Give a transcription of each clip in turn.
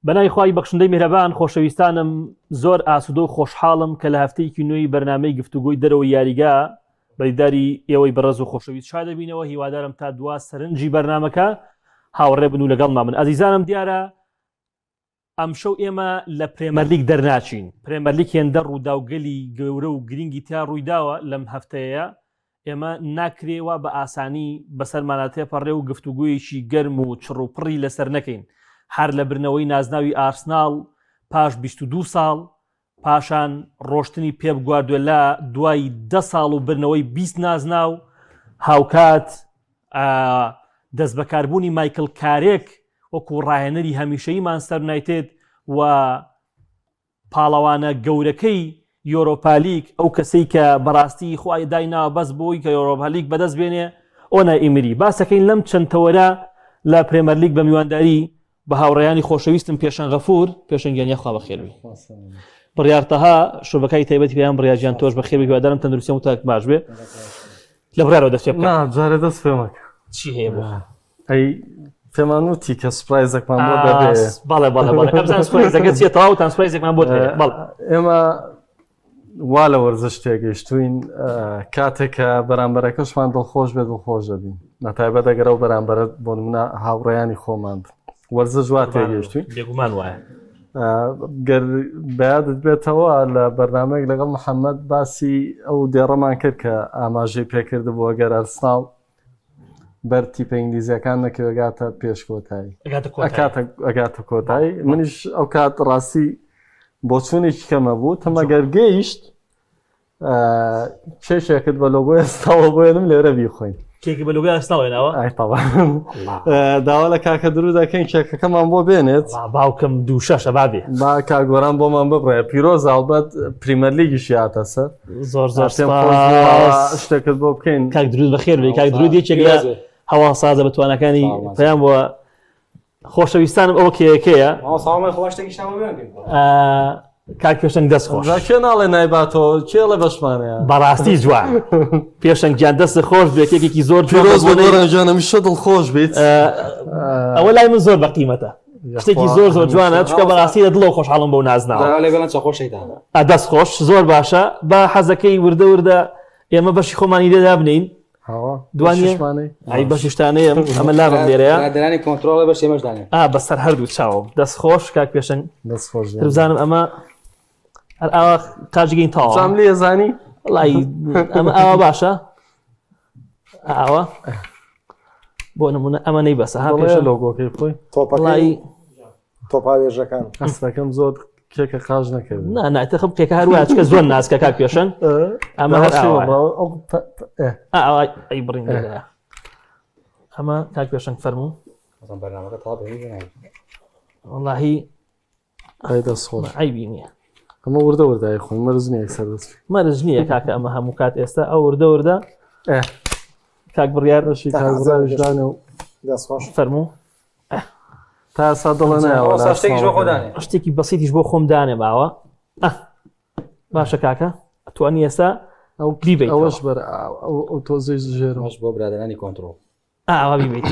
بەنای خوای بەخشندەی میهرەبان خۆشەویستانم زۆر ئاسوودە و خۆشحاڵم کە لە هەفتەیەکی نوێی بەرنامەی گفتوگۆی دەرەوە یاریگا بەریداری ئێوەی بەڕێز و خۆشەویست شاد دەبینەوە. هیوادارم تا دوا سەرنجی بەرنامەکە هاوڕێ بن و لەگەڵمان من. ئازیزانم دیارە ئەمشەو ئێمە لە پرێمەرلیگ دەرناچین. پرێمەرلیگ هێندە ڕووداوگەلی گەورە و گرنگی تا ڕوویداوە لەم هەفتەیە. ئێمە ناکرێوە بە ئاسانی بەسەرمانە تێپەڕێ و گفتوگویەکی گەرم و چڕوپڕی لەسەر نەکەین. هەر لە برنەوەی نازناوی ئارسناڵ پاش 22 ساڵ پاشان ڕۆشتنی پێپ گواردیۆلا دوای 10 ساڵ و برنەوەی 20 نازناو هاوکات دەست بەکاربوونی مایکل کارێک وەکو ڕاهێنەری هەمیشەیی مانچستەر یونایتد و پاڵەوانە گەورەکەی یۆرۆپا لیگ ئەو کەسەی کە بەڕاستی خوای دایناوە بەس بۆی کە یۆرۆپا لیگ بەدەست بێنێ ئۆنای ئیمری. باسەکەین لەم چەند تەوەرە لە پرێمەرلیگ بە میوانداری بە هاوڕێیانی خۆشەویستم پێشەنگ غەفور پێشەنگیانی خوا بەخێربی. بڕیار تەها شۆبەکەی تایبەتی پێیان بڕیاجیان تۆش بەخێربی هیوادارم تەندروستیان و تاک باش بێ. لە بڕیارەوە دەست پێ بکە. جارێ دەست پێمەکە چی هەیە بۆ؟ ئەی پێمان وتی کە سوپرایزێکمان بۆ دەبێ. بەڵێ ئەمزان سوپرایزەکە چیە تەواوتان سوپرایزێکمان بۆ دەبێ. بەڵێ ئێمە وا لە وەرزش تێگەیشتوین کاتێک کە بەرامبەرەکەشمان دڵخۆش بێت دڵخۆش دەبین نەتایبەت ئەگەر ئەو بەرامبەرە بۆ نمونە هاوڕێیانی خۆمان وەرزش وا تێگەیشتوین بێگومان وایە. گەر بەیادت بێتەوە لە بەرنامەیەک لەگەڵ محەممەد باسی ئەو دێڕەمان کرد کە ئاماژەی پێکردبووە گەر ئەرسناڵ بەرتیپە ئینگلیزیەکان نەکەوێگاتە پێشکۆتایی ئەگاتە کۆتایی. منیش ئەو کات ڕاستی بۆ چوونێکی کەمە بوو تەمەگەر گەیشت چێشێکت بە لۆگۆی ئێستاوە بۆێنم لێرە بیخۆین. کێکی بە لۆگۆی ئێستاوێنەوە؟ داوا لە کاکە درو دەکەین کێکەکەمان بۆ بێنێت. باوکم دوو شەشە بابێ با کاگۆران بۆمان ببڕێ پیرۆز ئاڵبەت پریمەرلیگیشی هاتە سەر. زۆر زۆر شتێکت بۆ بکەین. کاک درود بەخێر بێ. کاک درود یەکێک لە هەوا سازە بەتوانەکانی پەیام بۆ خۆشەویستانم ئەوە کێیەکەیە کاک پێشەنگ دەستخۆش کێ ناڵێ نایباتەوە کێڵە بەشمانەیە بەڕاستی جوان پێشەنگیان دەست خۆش بێکێکی زۆر ژانەمیشە دڵخۆش بیت. ئەوە لای من زۆر بەقیمەتە شتێکی زۆر زۆر جوانە چکە بەڕاستی لە دڵەوە خۆشحاڵم بەو نازناوە دەست خۆش زۆر باشە. بە حەزەکەی وردە وردە ئێمە بەشی خۆمانی لێدا بنین دوانیە ئای بەشیشتانەیە ئەمە لابم لێرەیە کۆنتترۆڵە بەش ئێمەشدانێ بەسەر هەردوو چاوم دەست خۆش کاک پێشەنگ دەستخۆشزانم ئەمە هەر ئاوا تاجگەین تاوام لێ زانی وڵی ئەمە ئاوا باشە ئاوە بۆ نمونە ئەمە نەی بەسە ها پێشە لۆگۆکەی خۆی تۆپاوێژەکان ئەستەکەم زۆر کێکە قاژ نەکرد ناتە خب کێکە هەروە چکە زۆر ناسکە کاک پێشەنگ ئەمە ئەی بڕین ئەمە کاک پێشەنگ فەرموو وەڵاهی دەستخۆش عیبی نییە ئەمە وردە وردای خۆی مەرز نییە سەردەست مەرج نییە کاکە ئەمە هەموو کات ئێستا ئەو وردە وردە کاک بڕیارشی کاژدانێ و دەستخۆش فەرموو تا سا دڵە نایەوە شتێکی بەسیتیش بۆ خۆم دانێ باوە باشە کاکە ئەتوانی ئێستا ئەو بیبیت ئەوەش بەر ئەو تۆزەی ژێرەوەش بۆ برادرانی کۆنتترۆل ئاوا بیبیت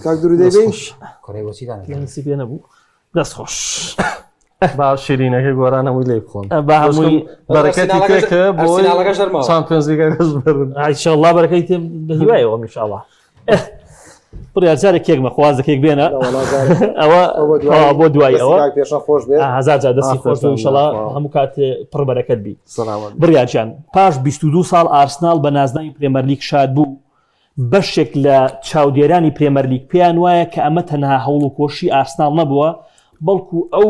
کاک درو دەبێت نسی پێ نەبوو دەستخۆش با شیرینەکە گۆرانەوەی لێ بخۆن بە هەمووی بەرەکەتی پێکە بۆ چامپیۆنز لیگەکەش بڕن ئایشەڵڵا بەرەکەی تێ بەهیوایەوە میشاڵڵا بڕیار جارێک کێکمە خوازەکێک بێنە ئەوە بۆ دوای ئەوە هەزار جار دەستی خۆش ئینشەڵڵا هەموو کاتێ پڕبەرەکەت بی. بڕیارجان پاش 22 ساڵ ئارسناڵ بە نازناوی پرێمەرلیگ شاد بوو بەشێک لە چاودێرانی پرێمەرلیگ پێیان وایە کە ئەمە تەنها هەوڵ و کۆشی ئارسناڵ نەبووە بەڵکو ئەو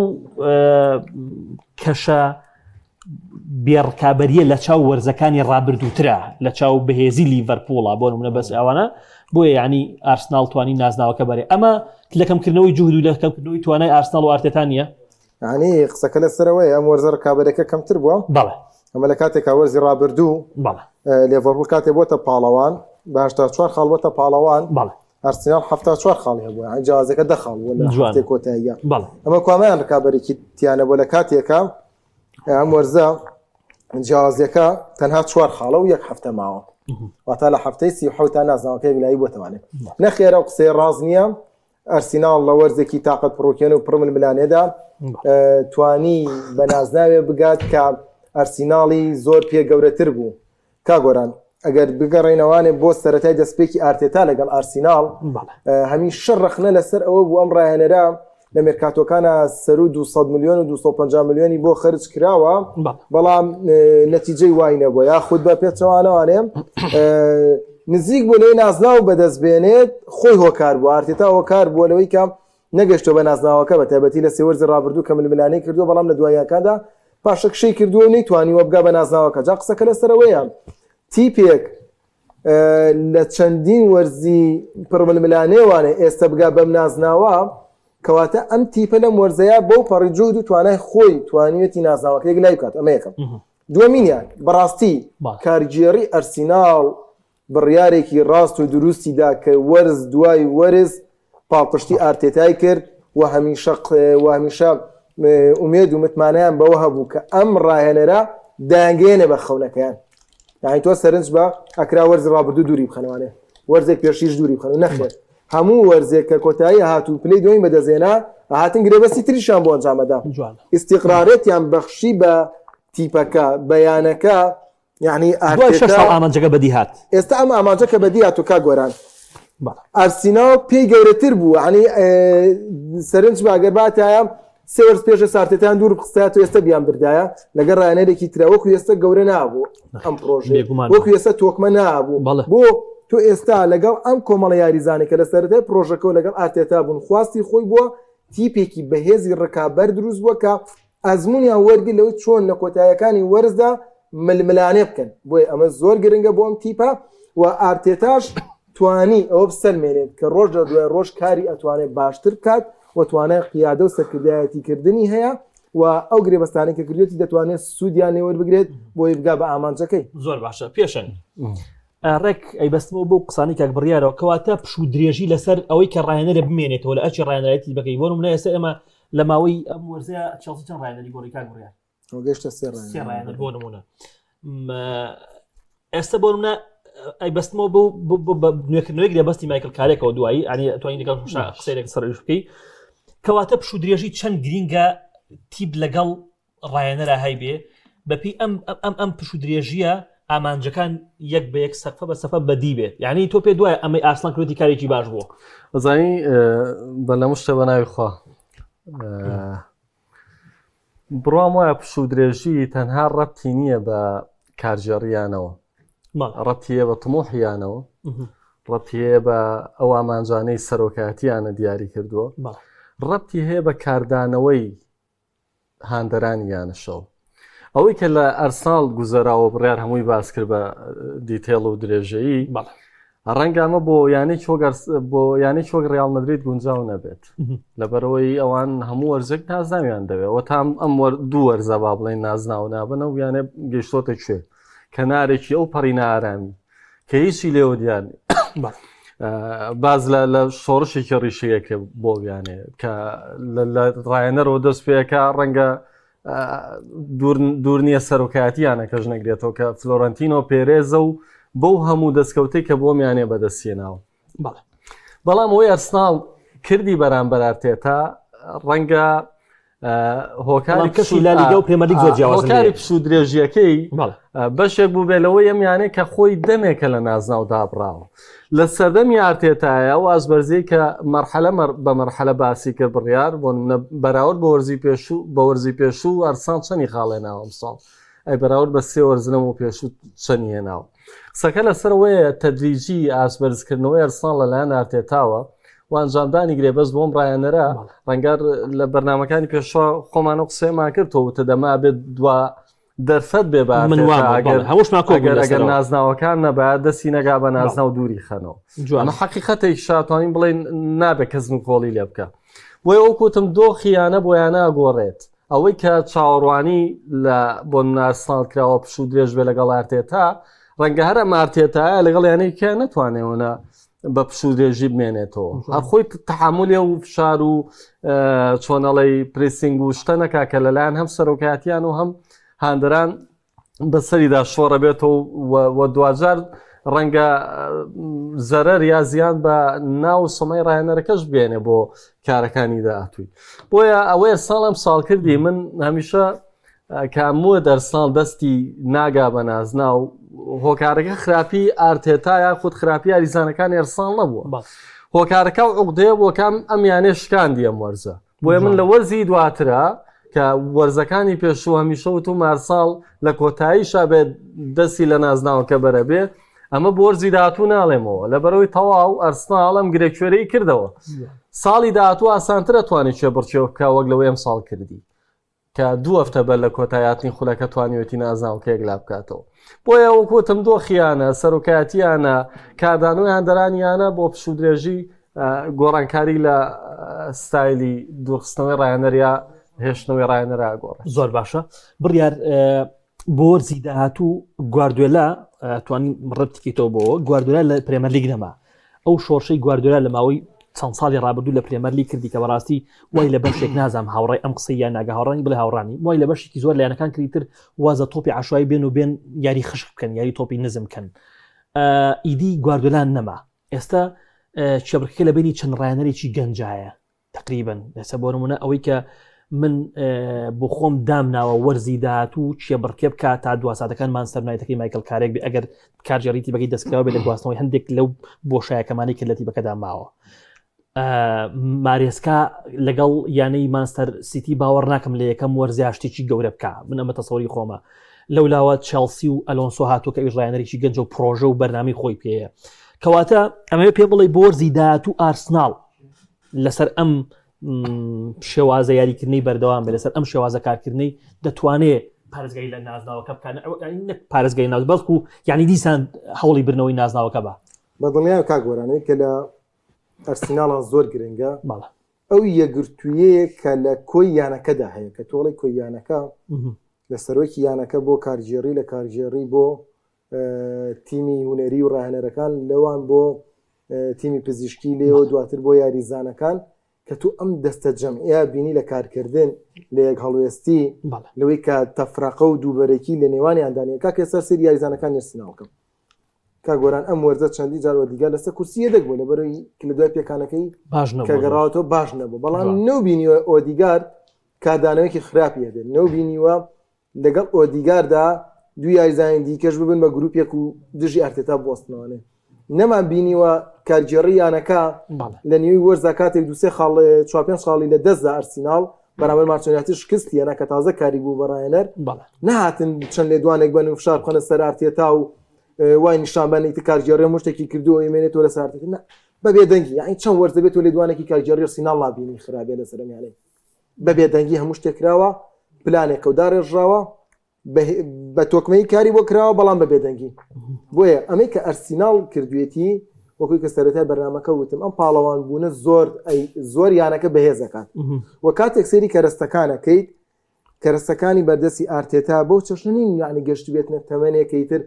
کەشە بێڕکابەریە لە چاو وەرزەکانی ڕابردووترە لە چاو بەهێزی لیڤەرپۆڵە بۆ نمونە بەس ئەوانە بۆیە یعنی ئارسناڵ توانی نازناوەکە بەرێ ئەمە لەکەمکردنەوەی جوهد و لەکەمکردنەوەی توانای ئارسناڵ و ئارتێتا نیە ینی قسەکە لەسەرەوەی ئەم وەرزە ڕکابەرەکە کەمتر بووە بەڵێ ئەمە لە کاتێکا وەرزی ڕابردوو بەڵێ لێڤەرپۆڵ کاتێ بۆتە پاڵەوان باشتا 4 خاڵ بۆتە پاڵەوان بەڵێ ئارسنال 74 خاڵی هەبووە جیازەکە 10 خاڵ بووە لە هەفتەی کۆتاییە ئەمە کوامیان ڕکابەرێکی تیانە بۆ لە کاتێکە ئەم وەرزە جیازەکە تەنها 4 خاڵە و یەک هەفتە ماوە واتە لە هەفتەی 37 تا نازناوەکەی ویلایی بۆتەوانێت نەخێرە و قسەی ڕاز نییە ئەرسیناڵ لە وەرزێکی تااقەت پڕۆکێن و پڕمل ملانێدا توانی بە نازناوێ بگات کە ئەرسیناڵی زۆر پێ گەورەتر بوو کاگۆران ئەگەر بگەڕێنەوانێ بۆ سەرەتای دەستپێکی ئارتێتا لەگەڵ ئارسیناڵ هەمی شەڕخنە لەسەر ئەوە بوو ئەم ڕاهێنەرە لە مێرکاتۆکانە سەر و 200 میلیۆن و 250 میلیۆنی بۆ خرج کراوە بەڵام نەتیجەی وای نەبووە یا خود بە پێچەوانەوانێ نزیک بۆ لەوەی نازناو بەدەستبێنێت خۆی هۆکار بوو ئارتێتا هۆکار بووە لەوەی کە نەگەشتۆ بە نازناوەکە بە تایبەتی لە سێوەرزی ڕابردوو کە ململانەی کردووە بەڵام لە دواییەکاندا پاشە کشەی کردووە و نەیتوانیوە بگا بە نازناوەکە جا قسەکە لەسەرەوەیە تیپێک لە چەندین وەرزی پڕململانێوانێ ئێستا بگا بەم نازناوە کەواتە ئەم تیپە لەم وەرزەیە بەو پەڕی جوهد و توانای خۆی توانیوێتی نازناوەکە یەک لای بکات ئەمە یەکەم دووەمینیان بەڕاستی کارگێڕی ئەرسیناڵ بڕیارێکی ڕاست و دروستیدا کە وەرز دوای وەرز پاڵپشتی ئارتێتای کرد و هەمیشە ئومێد و متمانیان بەوە هەبوو کە ئەم ڕاهێنەرە داگەێنە بە خەونەکەیان یعنی تۆ سەرنج بە ئەکرا وەرزی ڕابردوو دووری بخەنەوانێ وەرزێک پێشیش دووری بخەن و نەخێت هەموو وەرزێک کە کۆتایی هاتوو پلەی دوای بەدەزێنا هاتن گرێبەستی تریشان بۆ ئەنجامەدا ئیستیقرارێتیان بەخشی بە تیپەکە بەیانەکە یعنی ئامانجەکە بەدی هات ئێستا ئەم ئامانجەکە بەدی هاتوو کا گۆران ئەرسیناڵ پێی گەورەتر بوو عنی سەرنج باگەر باتایە سێ وەرز پێشە سارتێتیان دوور بخستایە تۆ ئێستا بیان بردایە لەگەڵ ڕایەنەرێکی ترە وەکو ئێستا گەورە نابوو ئەم پرۆژێ وەکو ئێستا تۆکمە نابوو بۆ تۆ ئێستا لەگەڵ ئەم کۆمەڵە یاریزانێک کە لە سەرەتای پرۆژەکە و لەگەڵ ئارتێتا بوون خواستی خۆی بووە تیپێکی بەهێزی ڕکابەر دروست بووە کە ئەزمونیان وەرگی لەوەی چۆن لە کۆتاییەکانی وەرزدا ململانێ بکەن بۆی ئەمە زۆر گرنگە بۆ ئەم تیپە و ئارتێتاش توانی ئەوە بسەلمێنێت کە ڕۆژ لە دوای ڕۆژ کاری ئەتوانێت باشتر بکات و توانای قیادە و سەرکردایەتیکردنی هەیە و ئەو گرێبەستانەی کە کردوێتی دەتوانێت سوودیان نێوەربگرێت بۆی بگا بە ئامانجەکەی زۆر باشە پێشن ڕێک ئەیبەستمەوە بۆ قسانی کاک بڕیارەوە کەواتە پشو درێژی لەسەر ئەوەی کە ڕایەنەرە بمێنێتەوە لە ئەچی ڕایەنەتی بەکەی بۆ نمونە ئێستا ئێمە لە ماوەی ئەم وەرزەیە چەڵسی چەند ڕایەنەری بۆ کاک بڕیار گەشتە سێ ڕایەنەر بۆ نمونە ئێستا بۆ نمونە ئەیبەستمەوە بۆ نوێکردنەوەی گرێبەستی مایکل کارێکەوە دوایی ئەنی توانین لەگەڵ قسەیەک سەرش بکەی کەواتە پشو درێژی چەند گرینگە تیپ لەگەڵ ڕایەنەرە هەیبێ بەپی ئەم پشو درێژیە ئامانجەکان یەک بە یەک سەقفە بە سەفە بەدی بێت یعنی تۆ پێ دوایە ئەمەی ئاسڵان کردی کارێکی باش بووە بەزانی بە لەم شتە بە ناوی خوا بڕام وایە پشو درێژی تەنها ڕەتی نییە بە کارژێڕیانەوە ڕەتیە بە تمۆحیانەوە ڕەتیە بە ئەو ئامانجانەی سەرۆکاتیانە دیاری کردووە ڕەتی هەیە بە کاردانەوەی هاندەرانیانەشەو ئەوەی کە لە ئەرسناڵ گوزەراوە بڕیار هەمووی باس کرد بە دیتێڵ و درێژەیی ڕەنگامە بۆ یانەی چۆک ڕیال مەدرید گونجاو نەبێت لەبەرەوەی ئەوان هەموو وەرزێک نازناویان دەوێت تا ئەم دوو وەرزە با بڵێن نازناو نابنە و یانێ گەیشتۆتە کوێ کەنارێکی ئەو پەڕینە ئارامی کە هیچی لێوە دیارنی باز لە شۆڕشێکی ڕیشەیەکێ بۆ بیانێ کە لە ڕایەنەرەوە دەست پێەکە ڕەنگە دوور نییە سەرۆکایەتیانە کەژ نەگرێتەوە کە فلۆرەنتینۆ پێرێزە و بەو هەموو دەستکەوتەی کە بۆ میانێ بەدەستێناوە بەڵام ئەوەی ئەرسناڵ کردی بەرامبەر ئارتێتا ڕەنگە هۆکاری پشو درێژیەکەی بەشێک بوو بێ لەوەی ئەمیانێ کە خۆی دەمێکە لە نازناو دابراوە لە سەردەمی ئارتێتایە و ئازبەرزەی کە مەرحەلە بە مەرحەلە باسی کرد بڕیار بۆ بەراورد بە وەرزی پێشوو ئەرسان چەندی خاڵێناوە ئەمساڵ ئەی بەراورد بە سێ وەرزنەم و پێشوو چەندی هێناوە قسەکە لەسەرەوەیە تەدریجی ئاسبەرزکردنەوەی ئەرسان لەلایەن ئارتێتاوە و ئەنجامدانی گرێبەست بۆم ڕایەنەرە ڕەنگار لە بەرنامەکانی پێشوە خۆمان و قسەیەمان کردەوە تە دەما بێت دوا دەرفەت بێ ئەگەر نازناوەکان نەبات دەستی نەگا بە نازنا و دووری خەنەوە ئەمە حەقیقەتێک شاتوانین بڵێن نابێت کەس کۆڵی لێ بکە بۆی ئەو کوتم دۆخیانە بۆیانە گۆڕێت ئەوەی کە چاوەڕوانی لە بۆ ناسناڵ کراوە پشو درێژ بێ لەگەڵ ئارتێتا ڕەنگە هەرە مارتێتایە لەگەڵ یانەیە نەتوانێونە بە پشو درێژی بمێنێتەوە هەر خۆی تەحملێ و فشار و چۆنەڵی پرسینگ و شتە نەکا کە لەلایەن هەم سەرۆکاتیان و هەم هاندەران بەسەریدا شۆڕە بێتەوە و دوجار ڕەنگە زەرەر یا زیان بە ناو سەمای ڕاهێنەرەکەش بێنێ بۆ کارەکانی داهاتووی. بۆیە ئەوەیە ساڵم ساڵکردی من هەمیشە کامووە دەرساڵ دەستی ناگا بە نازنا و هۆکارەکە خراپی ئارتێتا یا خودت خراپی یاریزانەکان ئێرساڵ نەبووە. هۆکارەکە و عوقدەیە بۆ کام ئەمیانێ شکاندی ئەم وەرزە. بۆیە من لە وەرزی دواترە کە وەرزەکانی پێشوو هەمیشە و مارساڵ لە کۆتاییشا بێت دەستی لە نازناوەکە بەرەبێ، ئەمە بۆ وەرزی داهاتوو ناڵێمەوە لەبەرەوەی تەواو ئەرسناڵ ئەم گرێکوێرەی کردەوە. ساڵی داهاتوو ئاسانترە توانێت چێبڕچێوە بکە وەک لەوەی ئەم ساڵ کردی کە 2 هەفتە بەر لە کۆتاییاتنی خولەکە توانیوەتی نازناوەکە یەکلا بکاتەوە. بۆیە وەکوتم دۆخیانە سەرۆکایەتیانە کاردانەوەی هەندەرانیانە بۆ پشوو درێژی گۆڕانکاری لە ستایلی دوورخستنەوەی ڕاهێنەریا هێشتنەوەی ڕاهێنەرا گۆڕێت. زۆر باشە. بڕیار بۆ وەرزی داهاتوو گواردیۆلا توانین ڕەتیکەیتەوە بۆ گواردیۆلا لە پرێمەر لیگ نەما. ئەو شۆڕشەی گواردیۆلا لە ماوەی چەند ساڵی ڕابردوو لە پرێمەر لیگ کردی کە بەڕاستی وای لە بەشێک نازام هاوڕێی ئەم قسەی یان ناگە هاوڕانی بڵێ هاوڕانی وای لە بەشێکی زۆر لایەنەکان کردیتر وازە تۆپی عاشوایی بێن و بێن یاری خشک بکەن یاری تۆپی نزم بکەن. ئیدی گواردیۆلا نەما. ئێستا چێبڕکەکە لە بینی چەند ڕاهێنەرێکی گەنجایە تقریبن. ئێستا بۆ نمونە ئەوەی کە من بۆ خۆم دامناوە وەرزی داهاتوو چێبڕکێ بکە تا دواساتەکان مانستەر نایتەکەی مایکل کارێک بێ ئەگەر کارجێڕیتی بەگەی دەستکراوە بێت لە گواستنەوەی هەندێک لەو بۆشایەکەمانی کە لە تیپەکەدا ماوە. مارێسکا لەگەڵ یانەی مانستەر سیتی باوەڕ ناکەم لە یەکەم وەرزیا شتێکی گەورە بکە. من ئەمە تەسەوری خۆمە. لەولاوە چێلسی و ئەلۆنسۆ هاتووە کە ڕاهێنەرێکی گەنجە و پرۆژە و بەرنامەی خۆی پێەیە. کەواتە ئەمە پێ بڵێ بۆ وەرزی داهاتوو ئارسناڵ لەسەر ئەم شێوازە یاریکردنی بەردەوام بێ لەسەر ئەم شێوازە کارکردنی دەتوانێت پارێزگای لە نازناوەکە بکەن پارێزگای ناز بەڵکو یعنی دیسان هەوڵی برنەوەی نازناوەکە بە بەدڵنیان کاگۆرانەی کە لە ئەرسیناڵان زۆر گرنگە ئەو یەگرتوویەیە کە لە کۆی یانەکەدا هەیە کە تۆڵی کۆی یانەکە لە سەرۆکی یانەکە بۆ کارژێڕی لە کارژێڕی بۆ تیمی هونەری و ڕاهێنەرەکان لەوان بۆ تیمی پزیشکی لێەوە دواتر بۆ یاریزانەکان کە تو ئەم دەستە جەمعیا بینی لە کارکردن لە یەک هەڵوێستی لەوەی کە تەفراقە و دووبەرەکی لە نێوانیاندانەیە کاکە سەر سری یاریزانەکان ئەرسیناڵکەم کا گۆران ئەم وەرزە چەندی جارەوە دیگە لەسەر کورسیە دەگبوو لە بەرەوەی لە دوای پێکانەکەی کە گەڕاوەتەوە باش نەبوو بەڵام نەوبینیوە ئۆدیگار کادانەوەیکی خراپی هەبێت نەوبینیوە لەگەڵ ئۆدیگاردا دوو یاریزانی دیکەش ببن بە گروپێک و دژی ئارتێتا بوەستنەوەنێ نەمان بینیوە کارجێڕیانەکە لە نیوی وەرزە کاتێک دوسێ خاڵ 4-5 خاڵی لە دەستدا ئەرسیناڵ بەرامبەر مارچۆنیاتی شکستیانە کە تازە کاری بوو بە ڕاهێنەر نەهاتن چەند لێدوانێک بن و فشار بخەنە سەر ئارتێتا و وای نیشانبانێتی کارجێڕی مشتێکی کردووە ئێمێنێتەوە لە سارتێت بەبێ دەنگی یعنی چەند وەرزە بێت و لێدوانێکی کارجێڕی ئەرسیناڵ نابینی خراپێ لەسەر ئەمیانەی بەبێ دەنگی هەموو شتێک کراوە پلانێک و داڕێژراوە بە تۆکمەی کاری بۆ کراوە بەڵام بەبێ دەنگی بۆیە ئەمەی کە ئەرسیناڵ کردوێتی وەکوی کە سەرەتای بەرنامەکە وتم ئەم پاڵەوان بوونە زۆر یانەکە بەهێزەکان وە کاتێک سەیری کەرەستەکانەکەیت کەرەستەکانی بەردەستی ئارتێتا بۆ چەشنین یعنی گەشت بێتنە تەمەنێکی تر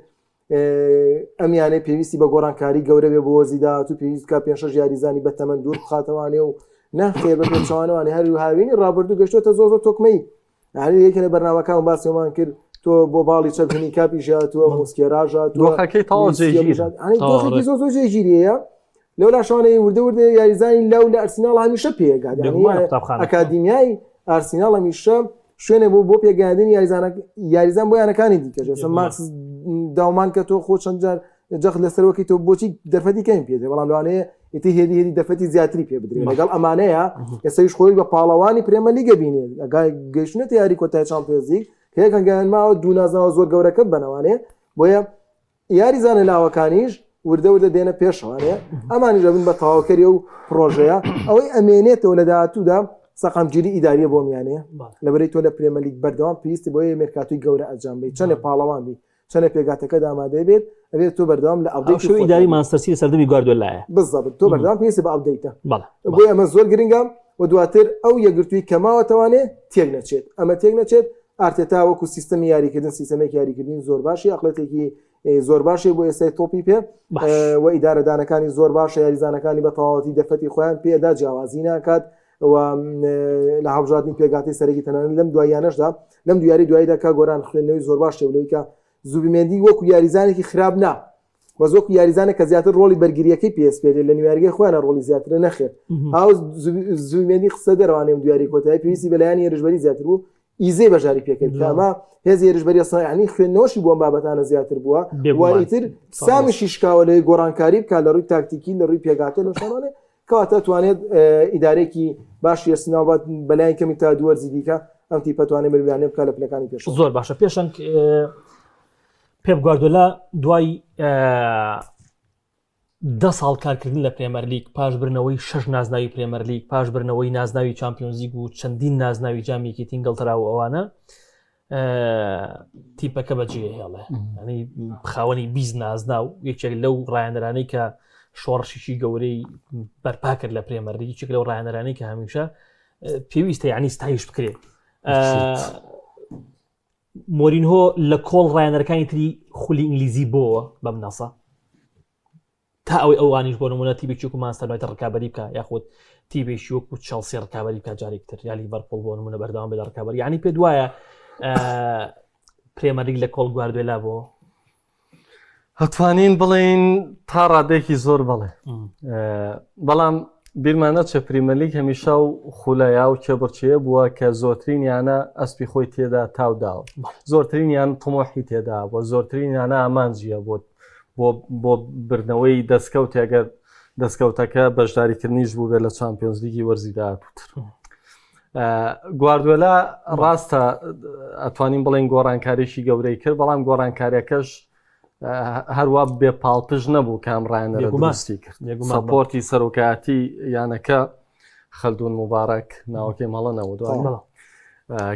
ئەم یانەی پێویستی بە گۆڕانکاری گەورە بێ بۆ وەرزی داهاتوو پێویست کا 5-6 یاریزانی بە تەمەن دوور بخاتەوانێ و نەخێر بە پێچوانەوانی هەر هاوینی ڕابردوو گەشتۆتە زۆر تۆکمەی هەر یەکێ لە بەرنامەکان باسیێمان کرد تۆ بۆ باڵی چەپنی کاپی ژاتووە موسکێراژات دۆخەکەی تاوا جێگیری زۆر جێگیریەیە لەو لاشانەی وردە یاریزانی لەو لە ئەرسیناڵ هەمیشە پێگات ئەکادیمیای ئەرسیناڵ هەمیشە شوێنە بۆ پێگەاندنی یاریزان بۆ یانەکانی دیکەش ماکس داومان کە تۆ خۆ چەند جار جەخت لەسەرەوەکی تۆ بۆچی دەرفەتی کەم پێدێ بەڵام لەوانەیە ئیتی هێدی دەرفەتی زیاتری پێ بدرێت لەگەڵ ئەمانەیە ئێستاش خۆی بە پاڵەوانی پرێمە لیگە بینێت گەیشتنێت یاری کۆتای چامپیۆنز لیگ کە یەکەنگیان ماوە دوو نازناوە زۆر گەورەکە بنەوانێ بۆیە یاریزانە لاوەکانیش وردە دێنە پێشوانێ ئەمانی دەبن بە تەواوکەری و پرۆژەیە ئەوەی ئەمێنێتەوە لە داهاتوودا سەقامگیری ئیداریە بۆ میانەیە لەبەرەی تۆ لە پرێمە لیگ بەردەوام پێویستی بۆ مێرکاتووی گەورە ئەنجام بدەیت چەندێک پاڵەوان بی چەندە پێگاتەکە ئامادە بێت ئەبێت تۆ بەردەوام لە ئەو ئیداری مانچستەر سەردەمی گواردیۆلایە بالضبط تۆ بەردەوام پێویستی بە ئەپدەیتە بۆی ئەمە زۆر گرنگە و دواتر ئەو یەکگرتووی کەماوەتەوانێ تێک نەچێت ئەمە تێک نەچێت ئارتێتا وەکو سیستەمی یاریکردن سیستەمێکی یاریکردنی زۆر باشی ئەخلەتێکی زۆر باشی بۆ ئێستای تۆپی پێ و ئیدارەدانەکانی زۆر باشە یاریزانەکانی بە تەواوەتی دەفەتی خۆیان پێدا جیاوازی ناکات و لە هەڵبژاردننی پێگاتی سەرەکی تەنانەت لەم دوایانەشدا لەم دویاری دواییدا کا گۆران خوێندنەوەی زۆر باش لەوەی کە زوبیمێندی وەکو یاریزانێکی خراپ نا وەزۆک یاریزانە کە زیاتر ڕۆلی بەرگریەکەی PSP لە نیویارگەی خۆیانە ڕۆلی زیاترە نەخێر ئاو زوومێنی قسە دەروانێم دیاری کۆتایی پێویستی بەلایانی هێرشبەری زیاتر بوو ئیزێ بەژاری پێکرد کەمە هێزی هێرشبەری سەنعانی خوێندنەوەشی بۆم بابەتانە زیاتر بووە وایتر سامیشی شکاوە لە گۆڕانکاری بکە لە ڕووی تاکتیکی لە ڕووی پێگاتە لە شانانێ کەواتە توانێت ئیدارێکی باشی ئەرسناڵ بەلایەن کەمی تا دووەرزی دیکە ئەم تیپە توانێت بریانێ بکە لە پلەکانی پێش زۆر باشە پێشەنگ پێپ گواردیۆلا دوای 10 ساڵ کارکردن لە پرێمەر لیگ پاش برنەوەی 6 نازناوی پرێمەر لیگ پاش برنەوەی نازناوی چامپیۆنز لیگ و چەندین نازناوی جامێکی تینگەڵتەرا و ئەوانە تیپەکە بەجێ هێڵێ ینی خاوەنی 20 نازناو یەکێک لەو ڕایەندەرانەی کە شۆڕشیشی گەورەی بەرپا کرد لە پرێمەر لیگ یەکێک لەو ڕایەندەرانەی کە هەمیشە پێویستە یعنی ستایش بکرێت مۆرینهۆ لە کۆڵ ڕایەندەرەکانی تری خولی ئینگلیزی بۆوە بەم نەسە تا ئەوەی ئەوانیش بۆ نمونە تیبێکی وەکو مانچستەر یونایتد ڕکابەری بکە یاخود تیبێکی وەکو چێلسی ڕکابەری بکە جارێکتر یا لیڤەرپوڵ بۆ نمونە بەردەوام بێت لە ڕکابەری یعنی پێ دوایە پرێمەر لیگ لە کۆڵ گواردیۆلا بۆ هەتوانین بڵێن تا ڕادێکی زۆر بڵێ بەڵام بیرمانە چە پریمەر لیگ هەمیشە و خولەیا و کێبڕچێ بووە کە زۆرترین یانە ئەسپی خۆی تێدا تاوداوە زۆرترین یان تمۆحی تێدا بۆ زۆرترین یانە ئامانجیە بۆ بردنەوەی دەستکەوت ئەگەر دەستکەوتەکە بەشداریکردنیش بوو بێت لە چامپیۆنز لیگی وەرزی داهاتووتر گواردیۆلا ڕاستە ئەتوانین بڵێن گۆڕانکاریشی گەورەی کرد بەڵام گۆڕانکاریەکەش هەروە بێ پاڵپژ نەبوو کام ڕایەنەرە دروستی کرد سەپۆرتی سەرۆکایەتی یانەکە خەلدون مبارەک ناوەکەی مەڵەنەوە دوای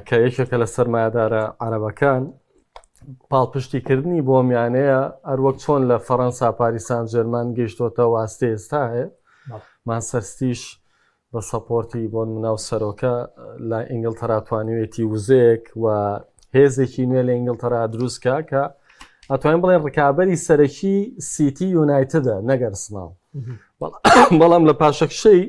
کە یەکێکە لە سەرمایەدارە عەرەبەکان پاڵپشتیکردنی بۆ میانەیە هەروەک چۆن لە فەڕەنسا پاریسان جەرمان گەیشتۆتە واستێ ئێستا هەیە مانسەرستیش بە سەپۆرتی بۆ مناو سەرۆکە لە ئینگلتەرا توانوێتی وزەیەک و هێزێکی نوێ لە ئینگلتەرا دروستکە کە ئەتوانین بڵێن ڕکابەری سەرەکی سیتی یونایتدە نەگەر ئەرسناڵ بەڵام لە پاشەکشەی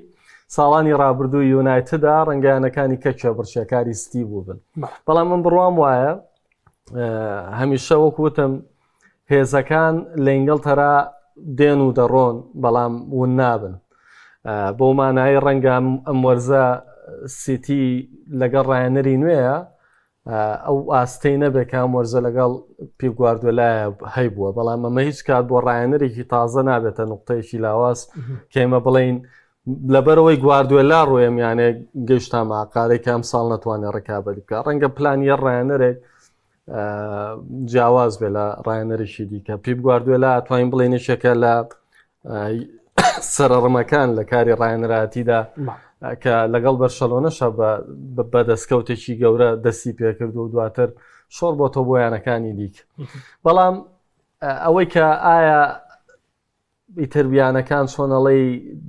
ساڵانی ڕابردووی یونایتدا ڕەنگەیانەکانی کەچە بڕچێکاری ستی بوو بن بەڵام من بڕوام وایە هەمیشە وەکوتم هێزەکان لە ئینگلتەرا دێن و دەڕۆن بەڵام ون نابن بۆ مانایی ڕەنگە ئەم وەرزە سیتی لەگەڵ ڕایەنەری نوێیە ئەو ئاستەی نەبێت کام وەرزە لەگەڵ پێپ گواردیۆلایە هەیبووە بەڵام ئەمە هیچ کات بۆ ڕایەنەرێکی تازە نابێتە نوقتەیەکی لاواز کێمە بڵین لەبەرەوەی گواردیۆلا ڕۆیم یانێ گەیشتا ماقارێکی ئەم ساڵ نەتوانێت ڕکابەری بکە ڕەنگە پلانیە ڕایەنەرێک جیاواز بێ لە ڕایەنەرێکی دیکە پێپ گواردیۆلا ئەتوانین بڵێن یەکێکە لە سەرڕمەکان لە کاری ڕایەنەرایەتیدا کە لەگەڵ بەرشەلۆنەشە بە دەستکەوتێکی گەورە دەستی پێکرد و دواتر شۆڕ بۆ تۆ بۆیانەکانی دیکە بەڵام ئەوەی کە ئایا ئیتربیانەکان چۆنەڵی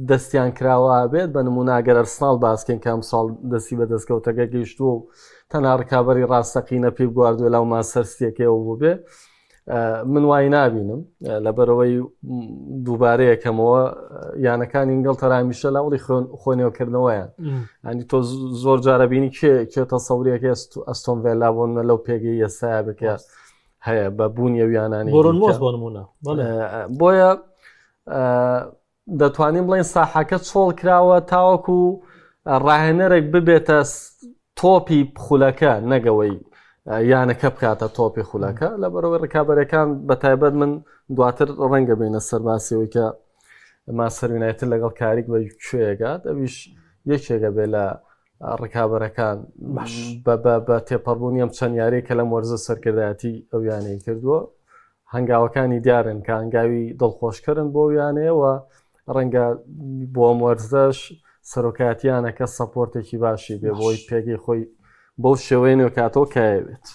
دەستیان کراوە بێت بە نموناگەر ئەرسناڵ باسکەین کە ئەم ساڵ دەستی بە دەستکەوتەکە گەیشتووە و تەنها ڕکابەری ڕاستەقینە پێپ گواردیۆلا و مانسەرستیەکەوە بوو بێ من وای نابینم لەبەرەوەی دووبارەیەکەمەوە یانەکانی ئینگلتەرا هەمیشە لەوڵی خۆنێوکردنەوەیان ئەنی تۆ زۆر جارە بینی کێتە سەوریەکە ئەستۆن ڤیلا بۆنە لەو پێگەی ئێستایا بکە هەیە بە بوونی ویانانی بۆیە دەتوانین بڵێن ساحەکە چۆڵ کراوە تاوەکو ڕاهێنەرێک ببێتە تۆپی خولەکە نەگەوەی یانەکە بکاتە تۆپی خولەکە لە بەرەوەی ڕکابەرەکان بە تایبەت من دواتر ڕەنگە بینە سەرباسیەوەی کە مانچستەر یونایتد لەگەڵ کاریک بە کوێگات ئەویش یەکێکە بێ لە ڕکابەرەکان بە تێپەڕبوونی ئەم چەند یاریە کە لەم وەرزە سەرکردایەتی ئەو یانەی کردووە هەنگاوەکانی دیارن کە هەنگاوی دڵخۆشکردن بۆ یانەیەوە ڕەنگە بۆ ئەم وەرزەش سەرۆکایەتیانەکە سەپۆرتێکی باشی بێ بۆی پێگەی خۆی بەو شێوەیە نوێکاتەوە کایەوێت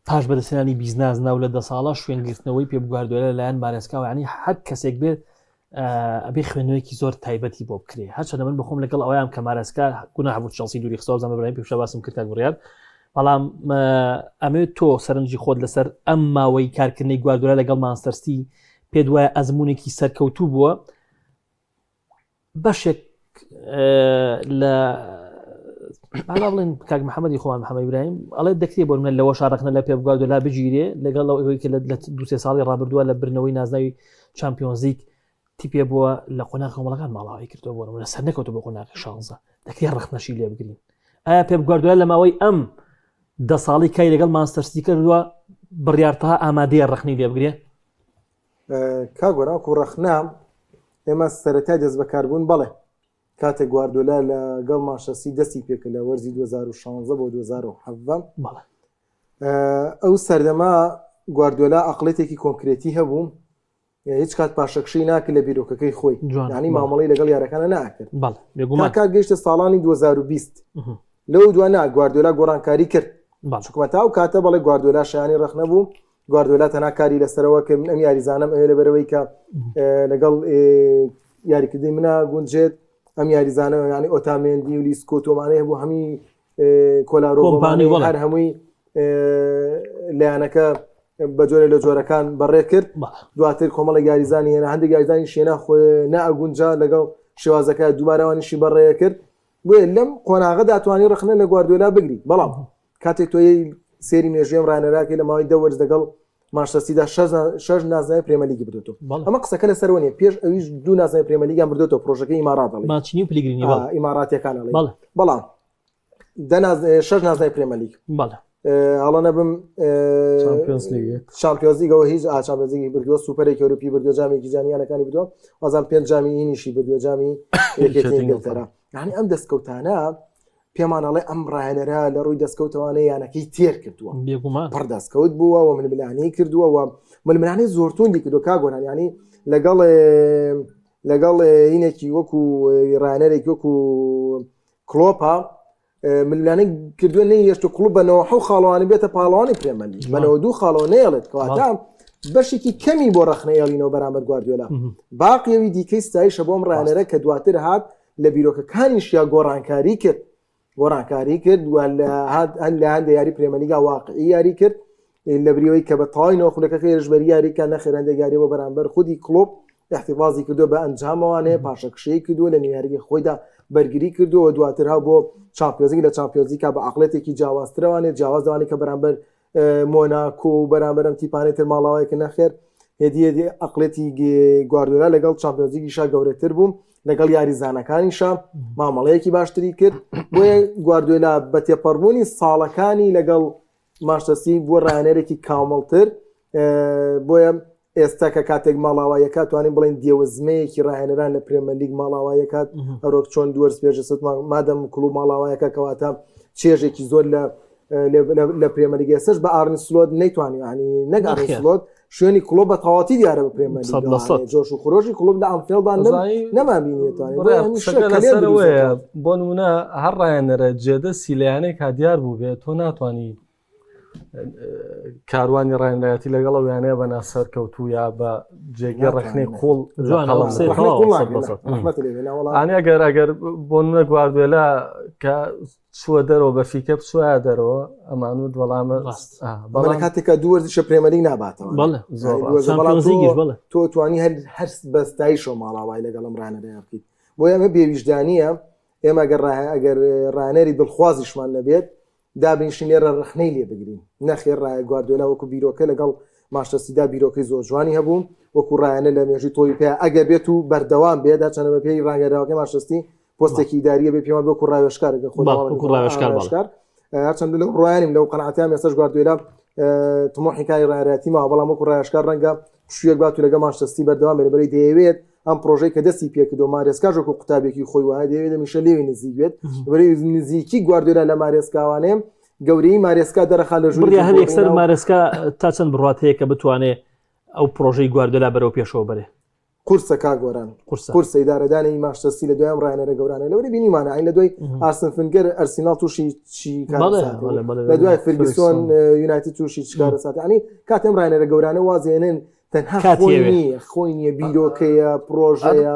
پاش بەدەستێنانی بیزناز ناو لە 10 ساڵە شوێنگرتنەوەی پێپ گواردیۆلا لەلایەن مارێسکاوە ینی هەر کەسێک بێت ئەبێ خوێنەوەیەکی زۆر تایبەتی بۆ بکرێ هەرچەندە من بخۆم لەگەڵ ئەویان کە مارێسکا گوناح بوو چەڵسی دووری خستەوە زەمە بەرای پێشە باسم کرد بڕیار بەڵام ئەمێ تۆ سەرنجی خۆت لەسەر ئەم ماوەی کارکردنەی گواردیۆلا لەگەڵ مانچستەر پێ دوایە ئەزمونێکی سەرکەوتوو بووە بەشێک لە ئالا بڵێن کاک محەممەدی خۆمان محەممەد ئیبراهیم ئەڵێ دەکتێ بۆ منە لەوە شارەخنە لە پێپ گواردیۆلا بگیرێ لەگەڵ ئەوەی کە لە 2 ساڵی ڕابردووە لە برنەوەی نازناوی چامپیۆنز لیگ تیپێ بووە لە قۆناغ کۆمەڵەکان ماڵاوی کردەوە بۆ منە سەر نەکەوتە بۆ قۆناغی 16 دەکتێ ڕخنەشی لێ بگرین ئایا پێپ گواردیۆلا لە ماوەی ئەم 10 ساڵی کای لەگەڵ مانچستەر سیتی کردووە بڕیارتەها ئامادەیە ڕخنەی لێ بگرێ کاگۆرا و ڕخنا ئێمە سەرەتای دەست بەکاربوون بەڵێ کاتێک گواردیۆلا لەگەڵ مانچستەر دەستی پێکرد لە وەرزی 2016 بۆ 2017 ئەو سەردەما گواردیۆلا عەقڵێتێکی کۆنکرێتی هەبوو هیچ کات پاشەکشەی ناکرد لە بیرۆکەکەی خۆی یعنی مامەڵەی لەگەڵ یارەکانە ناکرد کار گەیشتە ساڵانی 2020 لەو دوانە گواردیۆلا گۆڕانکاری کرد چونکە تا ئەو کاتە بەڵێ گواردیۆلا شایانی ڕخ نەبوو گواردیۆلا تەنها کاری لەسەرەوە کرد ئەم یاریزانم ئەوێ لەبەرەوەی کە لەگەڵ یاریکردنی منە گونجێت ئەم یاریزانە ینی ئۆتامێندی و لیسکۆ تۆمانەیە بوو هەمی کۆلارۆمانی هەر هەمووی لایەنەکە بە جۆرە لە جۆرەکان بەڕێ کرد دواتر کۆمەڵە یاریزانی هێنا هەندێک یاریزانی شێنا نەئەگونجا لەگەڵ شێوازەکە دووبارەوانیشی بەڕێ کرد بۆیە لەم قۆناغە داتوانانی ڕخنە لە گواردیۆلا بگری بەڵام کاتێک تۆی سێری مێژوێم ڕانەراکەی لە ماوەی 10 وەرز لەگەڵ مانچستەر شەش نازناوی پرێمەرلیگی بردوێتەوە ئەمە قسەکە لەسەرەوە نیە پێش ئەویش 2 نازناوی پرێمەرلیگیان بردوێتەوە پرۆژەکەی ئیمارات ماچینی و پلیگرینی ئیماراتیەکان بەڵام 6 نازناوی پرێمەرلیگ هەڵە نەبم چامپیۆنز لیگەوە هیچ چامپیۆنز لیگی بردووە سوپەرێکی ئەوروپی بردووە جامێکی جامیانەکانی بردووە وازان 5 جامی هینیشی بردووە جامی یەکێتی ئینگلتەرا یعنی ئەم دەستکەوتانە پێمانەڵێ ئەم ڕاهێنەرە لە ڕووی دەستکەوتەوانەی یانەکەی تێر کردووە پڕ دەستکەوت بووە و ململانەی کردووە و ململانەی زۆرتوندی کردو کاگۆران ینی لەگەڵ هینێکی وەکو ڕاهێنەرێکی وەکو کلۆپا ململانەی کردووە نەیهێشت و کڵوب بەنەوە 7 خاڵەوانی بێتە پاڵەوانی پرێمەرلیگ بەنەوە 2 خاڵەوە نەیەڵێت کەواتە بەشێکی کەمی بۆ ڕخنەیەڵینەوە بەرامبەر گواردیۆلا باقیەوی دیکەی ستایشە بۆم ڕاهێنەرە کە دواتر هات لە بیرۆکەکانیشیا گۆڕانکاری کرد هەند لە هەندێک یاری پرێمەرلیگا واقعی یاری کرد لە بریەوەی کە بە تەواوی نەوەخولەکە هێرشبەری یاریکە نەخێر هەندێک یاریەوە بەرامبەر خودی کلۆب احتیفازی کردووە بە ئەنجامەوانەیە پاشەکشەی کردووە لە نیویارگی خۆیدا بەرگری کردووە دواتر هاو بۆ چامپیۆنز لیگ لە چامپیۆنز لیگ بە عەقڵێتێکی جیاوازترەوانێت جیاوازدەوانی کە بەرامبەر مۆناکۆ و بەرامبەر ئەم تیپانەی تر ماڵاوایەکە نەخێر هێدی عەقڵێتی گواردیۆلا لەگەڵ چامپیۆنز لیگیشا گەورەتر بووم لەگەڵ یاریزانەکانیشا مامەڵەیەکی باشتری کرد بۆیە گواردیۆلا بە تێپەڕبوونی ساڵەکانی لەگەڵ مانچستەر بووە ڕاهێنەرێکی کامەڵتر بۆیە ئێستا کە کاتێک ماڵاوایەکە توانین بڵین دێوەزمەیەکی ڕاهێنەران لە پرێمەرلیگ ماڵاوایەکات ئەوڕۆک چۆن دووەرز پێشەستمان مادەم کلوب ماڵاوایەکە کەواتە چێژێکی زۆر لە پرێمەرلیگ ئێستاش بە ئارنی سلۆت نەیتوانی ینی نەک ئارنی سلۆت شوێنی کلۆب بە تەواوەتی دیارە بە پرێمەرلیگ جۆش و خۆشی کلوب لە ئەنفیلدا نەمابینێتوانێت بۆ نمونە هەر ڕاهێنەرە جێدە سیلەیانێک کا دیار بوو بێت تۆ ناتوانی کاروانی ڕاهێنەرایەتی لەگەڵ ئەویانەیە بە ناسەرکەوتوو یا بە جێگە ڕخنەی خۆڵ ئەگەر بۆ نمونە گواردیۆلا کە چووە دەرەوە بە فیکە بچووە دەرەوە ئەمانوت وەڵامە بەڵام کاتێکە دوو وەرزشە پرێمەرلیگ ناباتەوە تۆ توانی هەر بەستایشەوە ماڵاوای لەگەڵ ئەم ڕاهێنەرەیە بکەیت بۆیە ئەمە بێویژدانیە ئێمە ئەگەر ڕاهێنەری دڵخوازیشمان نەبێت دابنیشین لێرە ڕخنەی لێ بگرین نەخێر ڕای گواردیۆلا وەکو بیرۆکە لەگەڵ مانچستەر بیرۆکەی زۆر جوانی هەبوو وەکو ڕاهێنە لە مێژووی تۆی پێ ئەگەر بێت و بەردەوام بێدا چەنە بە پێی ڕاگەراوەکەی مانچستەر پۆستێکی ئیداریە بێ پێمان بۆ ڕاوێژکارێکە خۆڕاوێژکار هەرچەند لەو ڕایانیم لەو قەناعەتیان ئێستاش گواردیۆلا تمۆحیکای ڕایەتی ماوە بەڵام وەکو ڕاوێژکار ڕەنگە شوێک بات و لەگەڵ مانچستەر بەردەوام بێت دەیەوێت ئەم پرۆژەی کە دەستی پێکردو مارێسکاژ وەکو قوتابێکی خۆی وایە دەیەوێت میشە لێوی نزیک بێت بەرەی نزیکی گواردیۆلا لە مارێسکاوانەیە گەورەی مارێسکا دەرەخا لە ژووری هەر یەکسەر مارێسکا تا چەند بڕات هەیە کە بتوانێت ئەو پرۆژەی گواردیۆلا بەرەو پێشەوە بەرێ قورسە کاگۆران قورسە ئیدارەدانی مانچستەر لە دوایام ڕاهێنەرە گەورانە لەوەی بینیمانە ئاین لە دوای ئارسن فنگەر ئەرسینال تووشی چی لە دوای فرگسۆن یونایتد تووشی چیکارە سات ینی کاتێم ڕاهێنەرە گەورانە وازێنن تەنها خۆی نییە بیرۆکەیە پرۆژەیە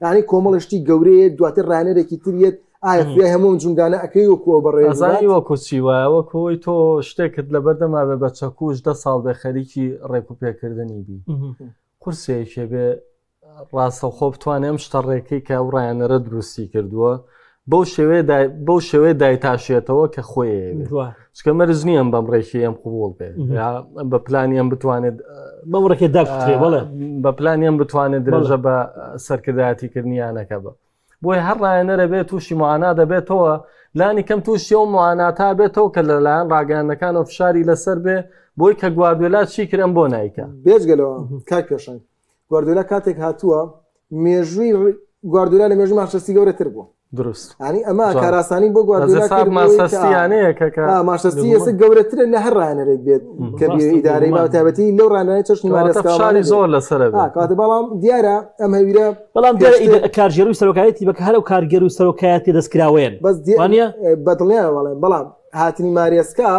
ینی کۆمەڵشتی گەورەیە دواتر ڕاهێنەرێکی تریت ئایا هەموو جونگانە ئەەکەی وەکووە بەڕێزانی وەکوچی وایە وەکەوەی تۆ شتێکت لە بەردەما بێ بە چەکوش 10 ساڵ بێ خەریکی ڕێکوپێکردنی بی قورسێکێ بێ ڕاستەوخۆ بتوانێ ئەم شتە ڕێکەی کە ئەو ڕاهێنەرە دروستی کردووە بەو شێوەیە دایتاشێتەوە کە خۆی چکە مەرز نییەم بەم ڕێکی ئەم قوبوڵ بێ بە پلانیان بتوانێت بەم ڕێکێ داکتێ بڵێ بە پلانیان بتوانێت درێژە بە سەرکردایەتیکردنیانەکە بە بۆی هەر ڕایەنەرە بێت تووشی معانا دەبێتەوە لانی کەم تووشی و معاناتا بێتەوە کە لەلایەن ڕاگەیاندەکان و فشاری لەسەر بێ بۆی کە گواردیۆلا چی کرێن بۆ نایکە بێژگەلەوە کاک پێشنگ گواردیۆلا کاتێک هاتووە مێژووی گواردیۆلا لە مێژووی مانچەستەری گەورەتر بووە دروست ینی ئەمە کاراسانی بۆ گواردیۆلا ماسەستیانەیە کە مانچەستی ئێستا گەورەترە لە هەر ڕایەنەرێک بێت کە ئیدارەی بابەتابەتی لەو ڕایەنەرە چەشنی مارێسکاری زۆر لەسەر کاتە بەڵام دیارە ئەم هەویرە بەڵام کارژێڕووی سەرۆکایەتی بەکە هەرو کارگەر و سەرۆکایەتی دەستکراوەیان بەس بەدڵنیان بەڵێن بەڵام هاتنی مارێسکا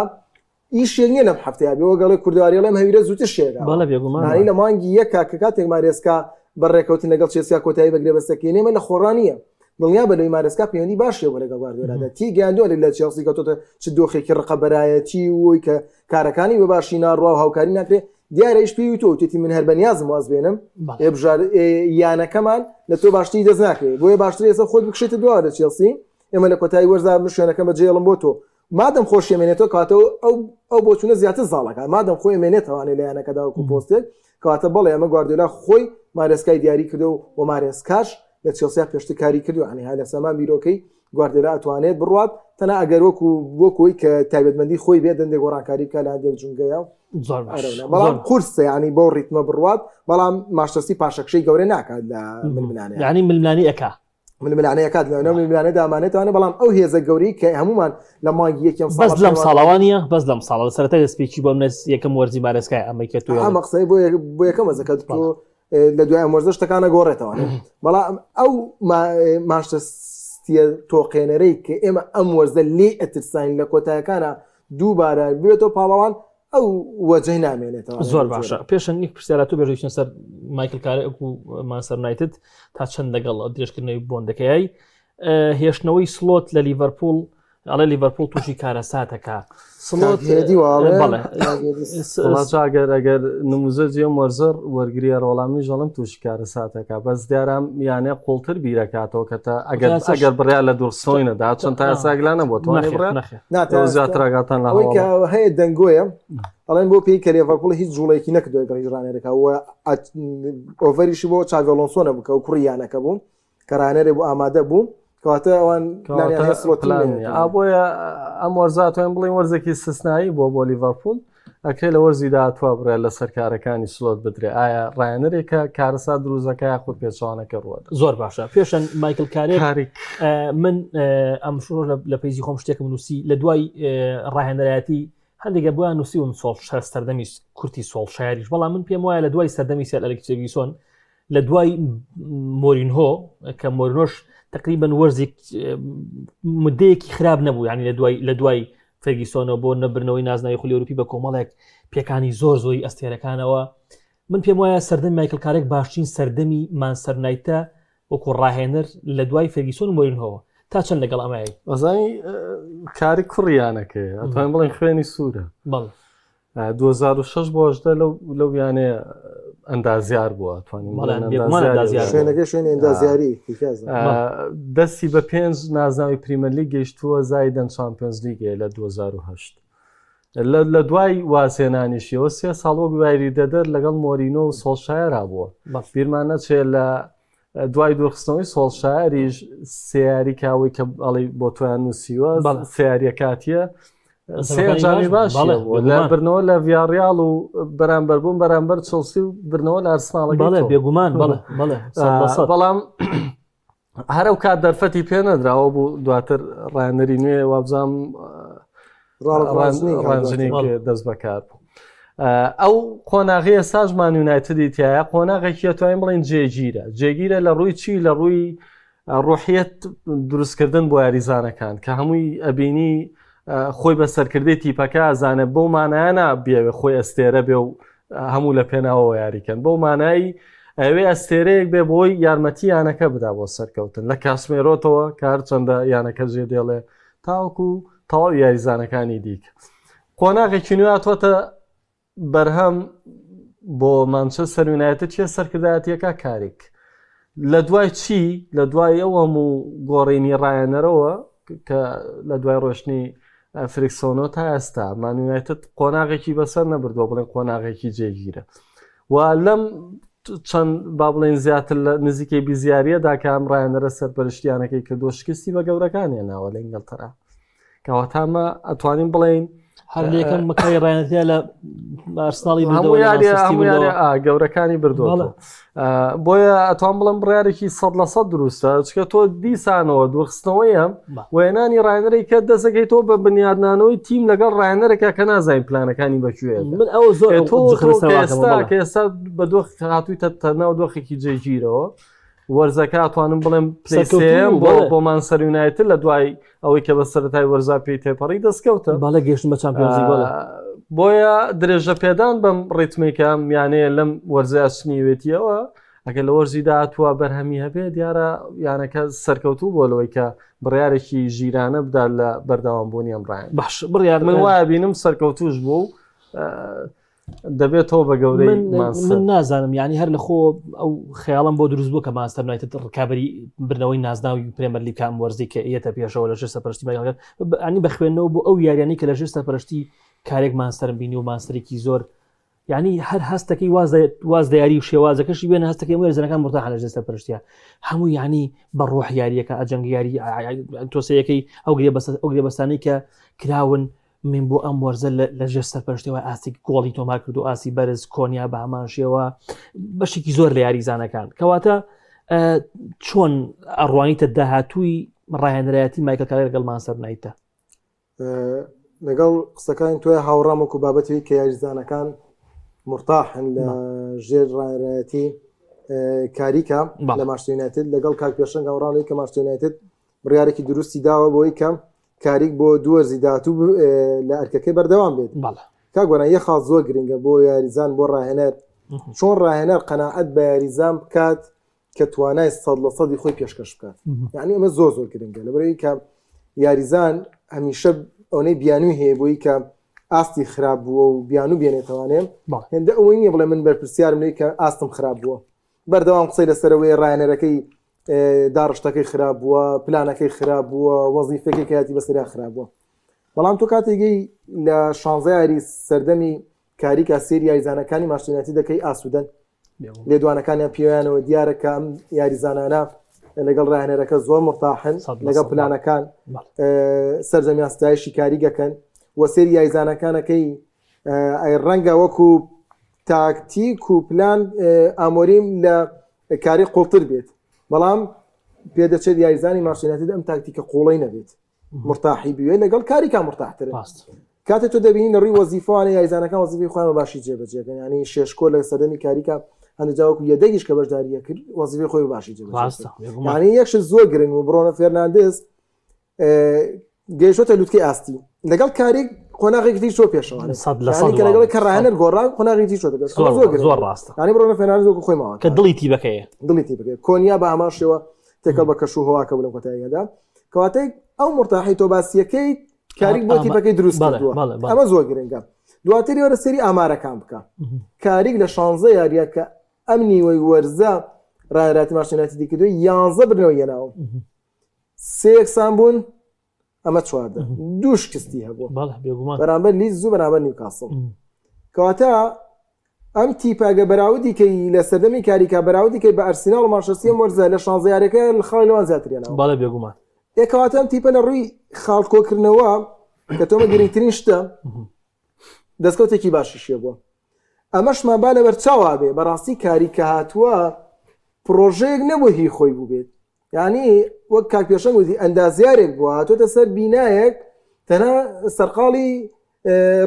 ئیشێک نیە لەم هەفتەیە بێ وەگەڵی کوردواری لەم هەویرە زووتر شێرا بەڵێ لە مانگی یەکا کە کاتێک مارێسکا بەڕێکەوتی لەگەڵ چێسیا کۆتایی بەگرێ بەستەکەی نێمە لە خۆڕانیە دڵنیا بەلەوەی مارێسکا پەیوەندی باشیە بۆ لەگەڵ گواردیۆلادا تی گەیاندووە لە چێلسی کەوتۆتە چ دۆخێکی ڕقەبەرایەتی وۆی کە کارەکانی بە باشی ناڕوا و هاوکاری ناکرێت دیارە ئیش پێی تۆ وتێتی من هەر بەنیازم واز بێنم ئێبژار یانەکەمان لە تۆ باشتری دەست ناکرێت بۆیە باشتر ئێستا خۆت بکشێتە دووە لە چێلسی ئێمە لە کۆتایی وەرزا شوێنەکەم بە جێڵم بۆ تۆ مادەم خۆشیێمێنێتەوە کاتەوە ئەو بۆچونە زیاتر زاڵەکە مادەم خۆی مێنێتەوانێت لە یانەکەدا وەکو پۆستێک کاتە بەڵێ ئەمە گواردیۆلا خۆی مارێسکای دیاری کردو و مارێسکاش لە چێلسیا پێشتر کاری کردو عنی ها لە سەمان بیرۆکەی گواردیۆلا ئەتوانێت بڕوات تەنها ئەگەر وەکوی کە تایبەتمەندی خۆی بێت دەندێک گۆڕانکاری بکە لە هەندێک جونگەیە بەڵام قورسە ینی بۆ ڕیتمە بڕوات بەڵام ماشتەسی پاشەکشەی گەورە ناکات لە ململانەیە ینی ململانی ئەکا ململانەیە کات لە ململانە دامانێتوانە بەڵام ئەو هێزە گەوری کە هەمومان لە مانگی یەکەم بەس لەم ساڵەوانە بەس لەم ساڵە سەرەتا دەستپێکی بۆ منە یەکەم وەرزی مارێسکای ئەمەکە تو ئەمە قسەی بۆ یەکەم وەزەکەت لە دوای ئەم وەرزە شتەکانە گۆڕێتەوە بەڵام ئەو ماشتەستیە تۆقێنەرەی کە ئێمە ئەم وەرزە لێ ئەترسین لە کۆتایەکانە دووبارە بێتەوە پاڵەوان ئەو وەجهی نامێنێتەوە زۆر باشە پێشەن یک پرسیارە تو بێژێکن سەر مایکل کارێک و مانسەر یونایتد تا چەند لەگەڵ درێژکردنەوەی بۆندەکەی هێشتنەوەی سلۆت لە لیڤەرپوڵ ئەڵێ لیڤەرپوڵ تووشی کارەساتەکە سڵاتگەر ئەگەر نموزەجیە مەرزەر وەرگریە ڕۆڵامی ژەڵم تووشی کارەساتەکە بەس دیارام یانێ قوڵتر بیرەکاتەوە کە تا ئەگەر بڕیا لە دوورسۆینەدا چەند تا ئاساگلانە بۆ تۆ زیاترگاتان لەەوەی کە هەیە دەنگۆیە ئەڵێن بۆ پێی کە لیڤەرپوڵ هیچ جوڵێکی نەکردوێت گەڕانێرەکە ئۆڤەریشی بۆ چاڤی ئەلۆنسۆ نەبوو کە و کوڕیانەکە بوو کە ڕانەرێ بۆ ئامادە بوو کەواتە ئەوان بۆیە ئەم وەرزاتوان بڵین وەرزێکی سستنایی بۆ لیڤەرپوڵ ئەکرێ لە وەرزی داهاتوە بڕێ لە سەرکارەکانی سلۆت بدرێ ئایا ڕایەنەرێکە کارەسات دروزەکە یاخود پێچوانەکە ڕوەدا زۆر باشە پێشەن مایکل کارێک من ئەم شۆ لە پێیزی خۆم شتێکم نووسی لە دوای ڕاهێنەرایەتی هەندێکە بۆیان نووسی و سەردەمی کورتی سۆڵشایریش بەڵام من پێم وایە لە دوای سەردەمی سێر ئەلێکسفێرگیسۆن لە دوای مۆرینهۆ کە مۆرینۆش تقریبا وەرزێک مدەیەکی خراپ نەبوو ینی لە دوای فەرگیسۆنەوە بۆ نەبرنەوەی نازناوی خولی ئەوروپی بە کۆمەڵێک پێکانی زۆری ئەستێرەکانەوە من پێم وایە سەردەمی مایکل کارێک باشترین سەردەمی مانچەستەر یونایتد وەکو ڕاهێنەر لە دوای فەرگیسۆن و مۆرینهۆ تا چەند لەگەڵ ئەمای ئەزانی کاری کوڕیانەکەی ئەتوانین بڵێن خوێنی سوورە 2006 بۆشدە لەو یانەیە ئەندازیار بووە شوێنەکە شوێنی ئەندازیاری دەستی بە 5 نازناوی پریمەرلیگ گەیشتووە زایدەن چامپیۆنز لیگێ لە 2008 لە دوای واسێنانیشیەوە 3 ساڵ وەک وایری دەدەر لەگەڵ مۆرینۆ و سۆڵشایرا بووە بیرمان نەچێت لە دوای دوورخستنەوەی سۆڵشایریش سیاری کاوەی کە ئەڵی بۆ تۆیان نووسیوە سیاریە کاتیە سێجانی باش لە برنەوە لە ڤیاڕیاڵ و بەرامبەر بوون بەرامبەر چڵسی و برنەوە لە ئەرسناڵەکە بێگومان بەڵام هەرو کات دەرفەتی پێ نەدراوە بوو دواتر ڕایەنەری نوێ وابزانام ڕانجنی دەست بەکار بوو ئەو قۆناغی ئێستاژمان یونایتدی تایە قۆناغێکی توانین بڵێن جێگیرە لە ڕووی چی لە ڕووی ڕوحیەت دروستکردن بۆ یاریزانەکان کە هەمووی ئەبینی خۆی بە سەرکردی تیپەکە ئازانە بەو مانایانە بێوێ خۆی ئەستێرە بێ و هەموو لە پێناوە یاریکەن بەو مانایی ئەوێ ئەستێرەیەک بێ بۆی یارمەتی یانەکە بدا بۆ سەرکەوتن لە کاسمێرۆتەوە کار چەندە یانەکە جێ دێڵێ تاوەکو تەواو یاریزانەکانی دیکە قۆناغێکی نوێتوەتە بەرهەم بۆ مانچەستەر یونایتد چیە سەرکردایەتیەکە کارێک لە دوای چی لە دوای ئەو هەموو گۆڕینی ڕایەنەرەوە کە لە دوای ڕۆشنی فریکسۆنۆ تا ئێستا مانیونایتد قۆناغێکی بەسەر نەبردووە بڵێن قۆناغێکی جێگیرە و لەم چەند با بڵێن زیاتر لە نزیکەی بیزیاریەدا کە ئەم ڕایەنەرە سەرپەرشتیانەکەی کردو شکستی بە گەورەکانی ناوە لە ئینگلتەرا کەواتامە ئەتوانین بڵێن هەر لەکەم مەکای ڕایەنەتە لە ئارسناڵی گەورەکانی بردووە بۆیە ئەتوان بڵم بڕیارێکی 100% دروستە چکە تۆ دیسانەوە دووخستنەوەیە وێنانی ڕایەنەرێک کە دەسەکەیتۆ بە بنیادنانەوەی تیم لەگەڵ ڕایەنەرێکە کە نازانین پلانەکانی بەکوێ من ئەو زۆر کە ئێستا بە دۆخ هاتوویتە تەناو دۆخێکی جێگیرەوە وەرزەکە ئەتوانم بڵێم پلەیسێم بۆمان سەریونایەتر لە دوای ئەوەی کە بە سەرەتای وەرزا پێی تێپەڕی دەستکەوتە باڵە گەشتن بە چامپیۆنزی بۆڵە بۆیە درێژە پێدان بەم ڕیتمێکم یانەیە لەم وەرزە سنیوێتیەوە ئەگەر لە وەرزیدا تووە بەرهەمی هەبێت دیارە یانەکە سەرکەوتوو بۆ لەوەی کە بڕیارێکی ژیرانە بدات لە بەردەوامبوونی ئەم ڕایەن باش بڕیار من وایە بینم سەرکەوتوش بوو دەبێتەوە بە گەورەی من نازانم یعنی هەر لە خۆ ئەو خەیاڵم بۆ دروست بوو کە ماستەر نایتت ڕکابی برنەوەی نازناوی پرێمەر لیگ کام وەرزی کە ئێتە پێشەوە لە ژێر سەرپەرشتی ماگەڵ ئەنی بە خوێندنەوە بۆ ئەو یاریانەی کە لە ژێر سەرپەرشتی کارێک ماستەرم بینی و ماستەرێکی زۆر یعنی هەر هەستەکەی واز دیاری و شێوازەکەشی بێنە هەستەکەی وێرزەکان مرتاح لە ژێر سەرپەرشتیە هەموو یعنی بە ڕۆح یاریەکە ئەجەنگ یاری تۆسەیەکەی ئەو گرێبەستانەی کە کراون من بۆ ئەم وەرزە لە ژێر سەرپەرشتیەوە ئاسی گۆڵی تۆمار کرد و ئاسی بەرز کۆنیا بە هەماشیەوە بەشێکی زۆر لە یاریزانەکان کەواتە چۆن ئەڕوانیتە داهاتووی ڕایەنەرایەتی مایکل کارێک لەگەڵ مانچستەر یونایتد لەگەڵ قسەکانی تۆی هاوڕام وەکو بابەتەوەی کە یاریزانەکان مرتاحن لە ژێر ڕایەنەرایەتی کاریکە لە مانچستەر یونایتد لەگەڵ کاک پێشەنگ هاوڕامی کە مانچستەر یونایتد بڕیارێکی دروستی داوە بۆی کەم کاریک بۆ دووەرزی داهاتوو لە ئەرکەکەی بەردەوام بێت کاگوانە یە خاڵ زۆر گرنگە بۆ یاریزان بۆ ڕاهێنەر چۆن ڕاهێنەر قەناعەت بە یاریزان بکات کە توانای 100% خۆی پێشکەش بکات یعنی ئەمە زۆر گرنگە لەبەرەوەی کە یاریزان هەمیشە ئەوەی بیانووی هەیە بۆی کە ئاستی خراپ بووە و بیانوو بێنێتەوانێ هێندە ئەوەی نییە بڵێ من بەرپرسیارم لێ کە ئاستم خراپ بووە بەردەوام قسەی لەسەرەوەی ڕاهێنەرەکەی داڕشتەکەی خراپ بووە پلانەکەی خراپ بووە وەزیفەکەی کەیاتی بەسەریا خراپ بووە بەڵام تۆ کاتێگەی لە 16 یاری سەردەمی کاریکە سێری یاریزانەکانی مانچستەر یونایتد دەکەی ئاسوودەن لێدوانەکانیان پێیانەوە دیارە کە ئەم یاریزانانە لەگەڵ ڕاهێنەرەکە زۆر مرتاحن لەگەڵ پلانەکان سەرجەمیان ستایشی کاریگەکەن وە سێری یاریزانەکانەکەی ڕەنگە وەکو تاکتیک و پلان ئامۆریم لە کاری قوڵتر بێت بەڵام پێدەچێت یاریزانی مانچستەر یونایتد ئەم تاکتیکە قوڵەی نەبێت مرتاحی بوێت لەگەڵ کاریکە مرتاحترن کاتێک تۆ دەبینی لە ڕووی وەزیفەوانە یاریزانەکان وەزیفەی خۆیان باشی جێبەجێکەن ینی شێشکۆ لە سەردەمی کاریکە هەندێک یەدەگیش کە بەشداریە کرد وەزیفەی خۆی باشی جێبەجێ یعنی یەکش زۆر گرنگ و برۆنە فێرناندز گەیشتە لوتکەی ئاستی لەگەڵ کاریک قۆناغێکی دی چۆ پێشەوە لەگەڵ کە ڕاهێنەر گۆڕان قۆناغێکی چۆ دەبێت زۆر ڕاستە ینی برۆنە فێرناندز وەکو خۆی ماوە کە دڵی تیبەکەیە کۆنیا بە هەماشەوە تێکەڵ بە کەش و هەواکە بڵێم کۆتاییەدا کەواتەی ئەو مرتاحی تۆ باسیەکەی کاریک بۆ تیپەکەی دروست کردووە ئەمە زۆر گرنگە دواتری وەرە سەری ئامارەکان بکە کاریک لە 16 یاریە کە ئەم نیوەی وەرزە ڕایەنەراتی مانچستەر یونایتد کردووە 11 برنەوە یەناوە 3 یەکسان بوون ئەمە 14 دوو شکستی هەبووە بەرامبەر لیدز و بەرامبەر نیوکاسڵ کەواتە ئەم تیپاگە بەراودی کەی لە سەردەمی کاریکا بەراودی کەی بە ئەرسیناڵ و مانچستەر وەرزە لە 16 یاریەکە لە خاڵی لەوان زیاتریانەوە باڵە بێگومان کەواتە ئەم تیپە لە ڕووی خاڵکۆکردنەوە کە تۆمە گرنگترین شتە دەستکەوتێکی باشیشیە بووە ئەمەشمان با لەبەر چاوا بێ بەڕاستی کاریکە هاتووە پرۆژەیەک نەبوو هی خۆی بوو بێت یعنی وەک کاک پێشەنگ وتی ئەندازیارێک بووە هاتوۆتە سەر بینایەک تەنها سەرقاڵی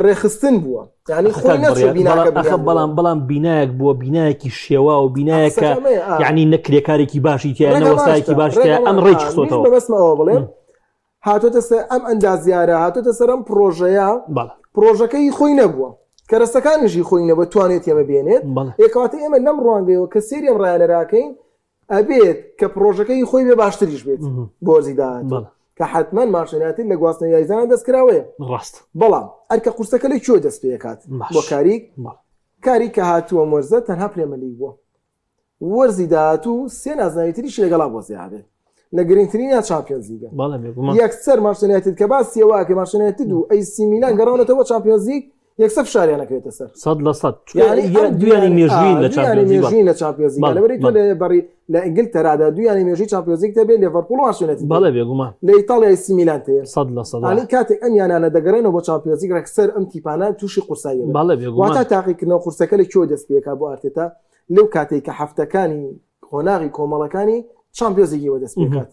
ڕێخستن بووە یعنی خۆی نەچوو بیناکە بەڵام بینایەک بووە بینایەکی شێوا و بینایەکە یعنی نەکرێکارێکی باشی تیا نەوەستایەکی باشی ئەم ڕێکی خۆتەوە بەبەستمەوە بڵێم هاتوۆتە سەر ئەم ئەندازیارە هاتوۆتە سەر ئەم پرۆژەیە پرۆژەکەی خۆی نەبووە کەرەستەکانیشی خۆی نەبووە توانێت ئێمە بێنێت کەواتە ئێمە لەم ڕوانگەیەوە کە سێری ئەم ڕایەنەراکەین ئەبێت کە پرۆژەکەی خۆی بێ باشتریش بێت بۆ وەرزیداهات کە حتمما مانچستەر یونایتد لە گواستنەوەی یاریزانە دەستکراوەیە ڕاست بەڵام ئەرکە قورسەکە لەی کوێ دەست پێکات بۆ کاریک کە هاتووە وەرزە تەنها پرێمە لیگ بووە وەرزی داهاتوو سێ نازناویتریش لەگەڵا بۆ زیابێ لە گرنگترینیان چامپیۆنز لیگە یەکسەر مارشنایتد کە باسی واکە مارشنایتد و ئەیسی میلان گەڕاونەتەوە چامپیۆنز لیگ یەکسەر فشاریانەکەوێتە سەر 100% دویانی مێژووی لە چامپیۆنز لیگ لەبەری تۆ لە ئینگلتەرادا دویانی مێژووی چامپیۆنز لیگ دەبێت لێڤەرپوڵ مارشنایتد لە ئیتاڵیا ئەیسی میلان تەیە 100% کاتێک ئەمیانانە دەگەڕێنەوە بۆ چامپیۆنز لیگ ڕەکسەر ئەم تیپانە تووشی قورسایی واتە تاقیکردنەوە قورسەکە لە کێوە دەست پێکا بۆ ئارتێتا لەو کاتێک کە هەفتەکانی قۆناغی کۆمەڵەکانی چامپیۆنز لیگەوە دەست پێکات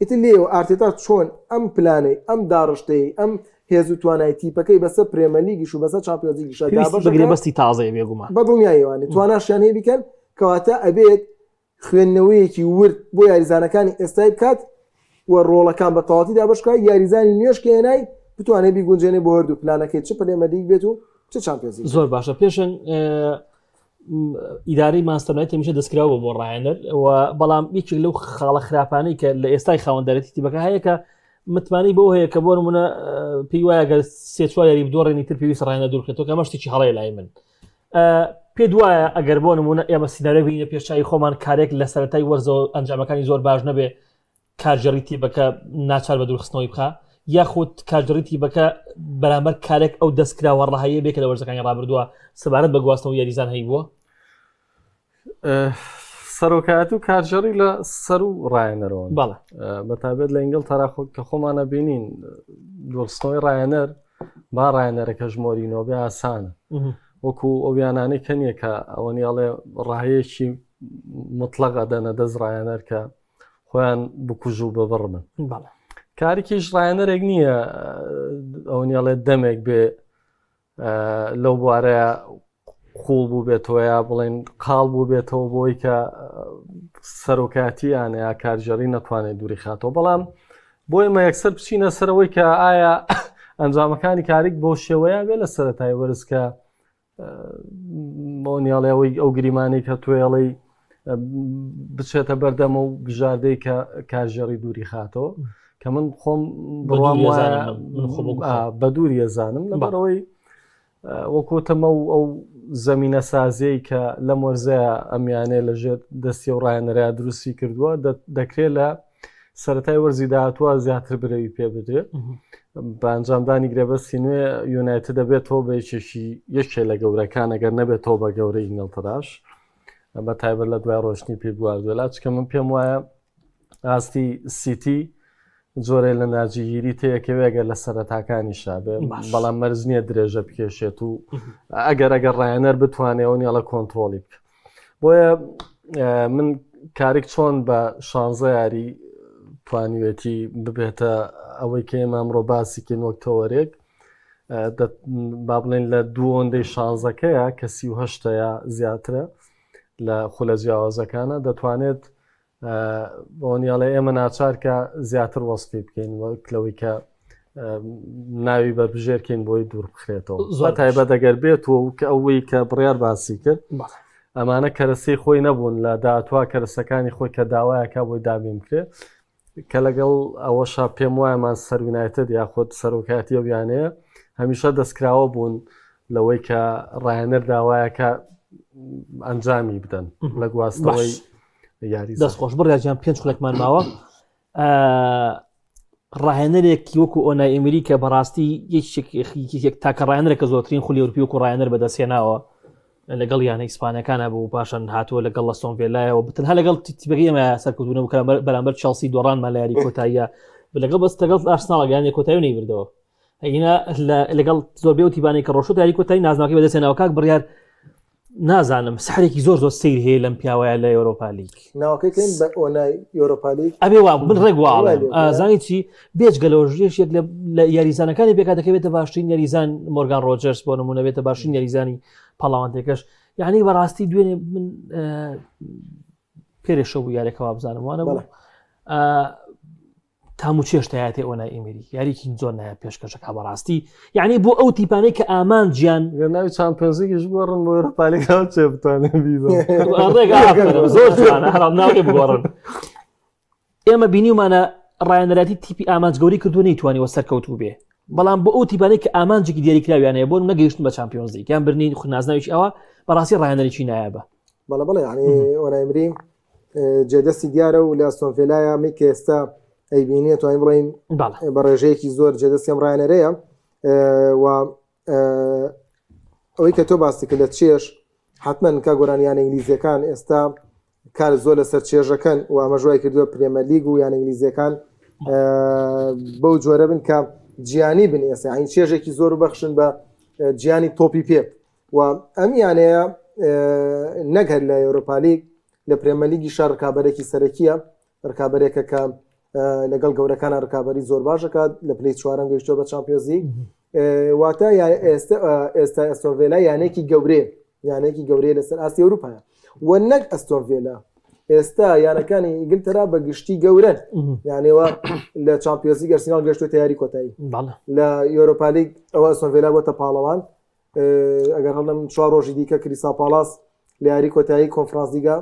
ئیتر لێەوە ئارتێتا چۆن ئەم پلانەی ئەم داڕشتەی ئەم هێز و توانای تیپەکەی بەسەر پرێمە لیگیش و بەسەر چامپیۆنز لیگیش بەگرێ بەستی تازەیە بێگومان بەدڵنیایەوانێت تواناشیان هەیە بیکەن کەواتە ئەبێت خوێندنەوەیەکی ورد بۆ یاریزانەکانی ئێستای بکات و ڕۆڵەکان بە تەواوەتیدا بەشکای یاریزانی نوێش کە هێنای بتوانێت بیگونجێنێ بۆ هەردوو پلانەکەی چ پرێمە لیگ بێت و چ چامپیۆنز لیگ. زۆر باشە. پێشن ئیدارەی ماستەرنایت هەمیشە دەستکراوە بۆ ڕایەنەر و بەڵام یەکێک لەو خاڵە خراپانەی کە لە ئێستای خاوەندەرەتی تیپەکە هەیە کە متمانی بۆ هەیە کە بۆ نمونە پێی وایە گەر سێ چوار یاری بدۆڕێنی تر پێویست ڕایەنە دوورکرێتەوە کە ئەمە شتێکی هەڵەیە لای من. پێ وایە ئەگەر بۆ نمونە ئێمە سینەرە بینە پێشچوی خۆمان کارێک لە سەرەتای وەرزەوە ئەنجامەکانی زۆر باش نەبێ کارژەڕی تیپەکە ناچار بە دوورخستنەوەی بخە یاخود کارژەڕی تیپەکە بەرامبەر کارێک ئەو دەستکراوە ڕەهەیە بێ کە لە وەرزەکانی ڕابردووە سەبارەت بە گواستنەوە یاریزان هەیە بووە. سەرۆکایەت و کارژەڕی لە سەر و ڕایەنەرەوە بەتابێت لە ئینگلتەرا کە خۆمانە بینین دۆستنەوەی ڕایەنەر با ڕایەنەرەکە ژمۆرینەوە بێ ئاسانە وەکو ئەویانانەی کەنیە کە ئەوەنیاڵێ ڕاهەیەکی مطلقە دەنە دەست ڕایەنەر کە خۆیان بکوژ و ببڕمن کارێکیش ڕایەنەرێک نییە ئەوەنیاڵێ دەمێک بێ لەو بوارەیە خوڵ بوو بێتەوە یا بڵێن قاڵ بوو بێتەوە بۆی کە سەرۆکاتی یانەیە کارژەڕی نەتوانێت دووری خاتەوە بەڵام بۆ ئێمە یەکسەر بچینە سەرەوەی کە ئایا ئەنجامەکانی کارێک بۆ شێوەیە بێ لە سەرەتای وەرزکە بۆنیاڵێەوەی ئەو گریمانی کە توێڵی بچێتە بەردەمە و بژاردەی کە کارژەڕی دووری خاتەوە کە من خۆم بڕوام بە دووری ەزانم لەبەرەوەی وەکوتەمە و ئەو زەمینە سازەی کە لەم وەرزەیە ئەمیانێ لەژێر دەستی و ڕایەنەرە دروستی کردووە دەکرێت لە سەرەتای وەرزی داهاتووە زیاتر برەوی پێ بدرێت بە ئەنجامدانی گرێبەستی نوێ یونایتد دەبێتەوە بە یەکێ لە گەورەکان ئەگەر نەبێتەوە بە گەورەی ئینگلتەراش بە تایبەت لە دوای ڕۆشنی پێ بواردوێت چکە من پێم وایە ئاستی سیتی جۆرە لە ناجیگیری تەیەکەوێگە لە سەرەتاکانی شابێ بەڵام مەرز نییە درێژە بکێشێت و ئەگەر ڕایەنەر بتوانێەوە نیە لە کۆنتترۆلی بکە بۆیە من کارێک چۆن بە 16 یاری توانیوێتی ببێتە ئەوەی کە ئێمە ئەمڕۆ باسیکەین وەک تەوەرێک با بڵێن لە دوو ئۆندەی 16ەکەیە کە 38ەیە زیاترە لە خولە جیاوازەکانە دەتوانێت بۆنیاڵێ ئێمە ناچارکە زیاتر وەسفی بکەین وەکلەوەی کە ناوی بەبژێرکەین بۆی دوور بخرێتەوە زۆر تایبەت دەگەر بێتەوە کە ئەوەی کە بڕیار باسی کرد ئەمانە کەرەسەی خۆی نەبوون لە داهاتوە کەرەسەکانی خۆی کە داوایەکە بۆی دابین بکرێت کە لەگەڵ ئەوەشا پێم وایەمان سەر یونایتد یاخۆت سەرۆکاتی ئەویانەیە هەمیشە دەستکراوە بوون لەوەی کە ڕایەنەر داوایەکە ئەنجامی بدەن لە گواستنەوەی دەستخۆش بڕیاجیان 5 خولێکمان ماوە ڕاهێنەرێکی وەکو ئۆنای ئەمری کە بەڕاستی یەک تاکە ڕایەنەرێکە زۆرترین خولی ئەوروپی وەکو ڕایەنەر بەدەستهێناوە لەگەڵ یانە ئیسپانیەکانە بوو پاشان هاتووە لەگەڵ لە ئەستۆن ڤیلایەوە بتەنها لەگەڵ تیپەکەی ئێمە سەرکەوتوونەوە بەرامبەر چێلسی دۆڕانمان لە یاری کۆتاییە لەگەڵ بەس لەگەڵ ئارسناڵ یانی کۆتایی نەیبردەوە ئەگینا لەگەڵ زۆربەی و تیبانی کە ڕۆشت یاری کۆتایی نازناوەکەی بەدەستهێناوە کاک بڕیار نازانم سحرێکی زۆر سیر هەیە لەم پیاوەیە لە ئەوروپا لیگ ناوەکەی بە ئۆنای ئەوروپا لیگ ئەبێ وا من ڕێک واڵێم زانی چی بێجگەلەوەژێش یەک لە یاریزانەکانی بێکا دەکەوێتە باشترین یاریزان مۆرگان ڕۆجەرس بۆ نمونە بێتە باشترین یاریزانی پەڵاوانتێکەش یعنی بەڕاستی دوێنێ من پێرێشە بوو یارێکەوە بزانم وانە بوو تام و چێشتایەتی ئۆنای ئەمری یاریکی زۆر نایە پێشکەشەکە بەڕاستی یعنی بۆ ئەو تیپانەی کە ئامان گیان ناوی چامپیۆنزیش بگۆڕن بۆ ئەوروپا لیگەوە چێ بتوانێت زۆر جوانە هەڵام ناوی بگۆڕن ئێمە بینیومانە ڕایەنەراتی تیپی ئامانجگەوری کردو نەیتوانیوە سەرکەوتوو بێ بەڵام بۆ ئەو تیپانەی کە ئامانجێکی دیاریکراویانەیە بۆ نەگەیشتن بە چامپیۆنز لیگ یان برنی نازناویی ئەوە بەڕاستی ڕایەنەرێکی نایابە بەڵێ ینی ئۆنایمری جێدەستی دیارە و لە ئەستۆن ڤیلایە می کە ئێستا ئەیبینێت توانین بڵین بە ڕێژەیەکی زۆر جێدەستی ئەم ڕایەنەرەیە و ئەوەی کە تۆ باسی کرد لە چێژ حتمما کا گۆرانیان ئینگلیزیەکان ئێستا کار زۆر لەسەر چێژەکەن و ئەمە ژوای کردووە پرێمەر لیگ و یان ئینگلیزیەکان بەو جۆرە بن کە جیانی بن ئێستا ئەین چێژێکی زۆر بەخشن بە جیانی تۆپی پێ و ئەم یانەیە نەگەر لە ئەوروپا لیگ لە پرێمەر لیگی شار ڕکابەرێکی سەرەکیە ڕکابەرێکە کە لەگەڵ گەورەکانە ڕکابەری زۆر باشەکات لە پلەی چوارەم گەیشتووە بە چامپیۆنز لیگ واتە ئێستا ئەستۆن ڤیلا یانێکی گەورەیە لەسەر ئاستی ئەوروپایە و نەک ئەستۆن ڤیلا ئێستا یانەکانی ئینگلتەرا بە گشتی گەورەن یانێوە لە چامپیۆنز لیگ ئەرسێنال گەیشتووە تیاری کۆتایی لە ئەوروپا لیگ ئەوە ئەستۆن ڤیلا بۆتە پاڵەوان ئەگەر هەڵم 4 ڕۆژی دیکە کریستال پالاس لە یاری کۆتایی کۆنفرانس لیگا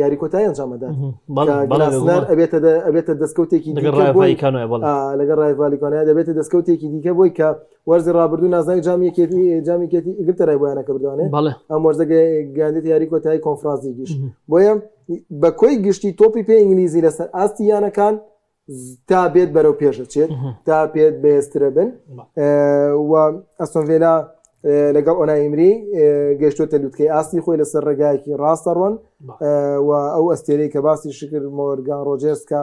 یاری کۆتایی ئەنجامەدات گلاسنەر ئەبێتە دەستکەوتێکی لەگەڵ ڕایڤالیکانەیە دەبێتە دەستکەوتێکی دیکە بۆی کە وەرزی ڕابردوو نازانی جامیکێتی ئینگلتەرای بۆیانەکە بردوانێ ئەم وەرزە گەیاندێت یاری کۆتایی کۆنفرانس لیگیش بۆیە بە کۆی گشتی تۆپی پێ ئینگلیزی لەسەر ئاستی یانەکان تا بێت بەرەو پێشەچێت تا پێت بەهێزترە بن و ئەستۆن ڤیلا لەگەڵ ئۆنایمری گەیشتوتە لووتکەی ئاستی خۆی لەسەر ڕێگایەکی ڕاستە ڕۆن و ئەو ئەستێرەی کە باسی شکر مۆرگان ڕۆجێرس کە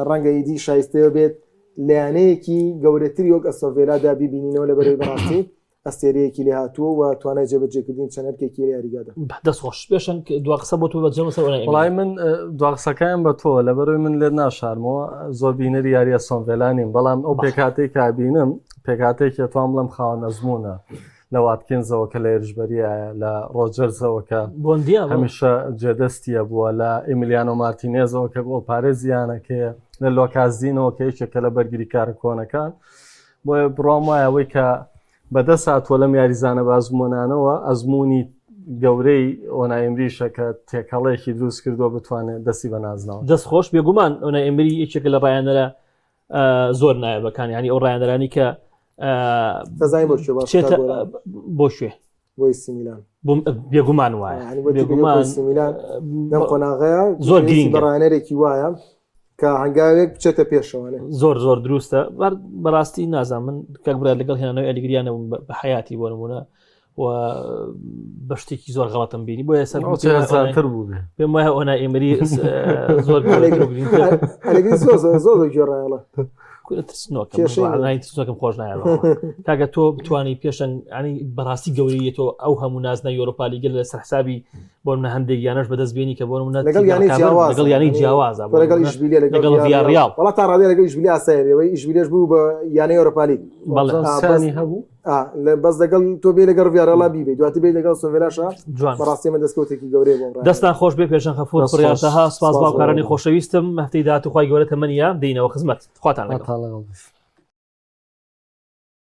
ڕەنگە ئیدی شایستەوە بێت لایەنەیەکی گەورەتری وەک ئەستۆن ڤیلادا بیبینینەوە لە بەرەوەی بەڕاستی ئەستێرەیەکی لێ هاتووە و توانای جێبەجێکردنی چەنەرکێکی یاریگادا دەستخۆش پێشن دوا قسە بۆ تۆ بەجێ وڵای من دوا قسەکەیان بە تۆ لە بەرەوەی من لێ ناشارمەوە زۆر بینەری یاری ئەستۆن ڤیلا نیم بەڵام ئەو پێکاتێک کە بینم پێکاتێکی توان بڵم خاوەن ئەزمونە لە واتکینزەوە کە لە هێرشبەریە لە ڕۆجەرزەوە کە هەمیشە جێدەستیە بووە لە ئیمیلیانۆ مارتینێزەوە کە بۆ پارێزیانەکەیە لە لۆکازینەوە کە یەکێکە لە بەرگری کارە کۆنەکان بۆیە بڕام وایە ئەوەی کە بەدەست هاتووە لەم یاریزانە بە ئەزمونانەوە ئەزمموی گەورەی ئۆنایمریشە کە تێکەڵەیەکی دروست کردووە بتوانێت دەستی بە نازنەوە دەستخۆش بێگومان ئۆنایمری یەکێکە لە ڕایەنەرە زۆر نایەبەکان ینی ئەو ڕایەنەرانی کە بۆ شوێ بۆی سیمیلان بێگومان وایە لەم قۆناغەیە زۆر گرنگ بەڕایەنەرێکی وایە کە هەنگاوێک بچێتە پێشەوانێ زۆر دروستە بەڕاستی نازان من کەک برا لەگەڵ هێنانەوەی ئەلیگریانە بە حیاتی بۆ نمونە و بە شتێکی زۆر غەڵەتم بینی بۆ سەرتر بوو پێم وایە ئۆنایمری زۆر زۆر گێڕایڵە ترسنۆکەم خۆش نایە کاگە تۆ بتوانانی پێشەن ینی بەڕاستی گەورەیەتەوە ئەو هەموو نازنە ئەوروپا لیگە لە سەر حسابی بۆ منە هەندێک یانەش بەدەست بێنی کە بۆ منە لەگەڵ ینی جیاواز لەگەڵ ئیشبیلیە لەگەڵ ڤیاریال وڵات تا ڕادێ لەگەڵ ئیشبیلی ئاسایەوەی ئیشبیلیش بوو بە یانەی ئەوروپا لیگ هەبوو بەس لەگەڵ تۆ بێ لەگەڵ ڤیاریاڵا بیبێ دواتر بێ لەگەڵ ئەستۆن ڤیلاشە بەڕاستی من دەستکەوتێکی گەورەی بۆم دەستان خۆش بێ پێشەن خەفور پڕیاتەها سپاس باوکارانی خۆشەویستم هەفتەی داهاتوو خوای گەورە تەمەنیە دێینەوە خزمەت خواتان لەگەڵ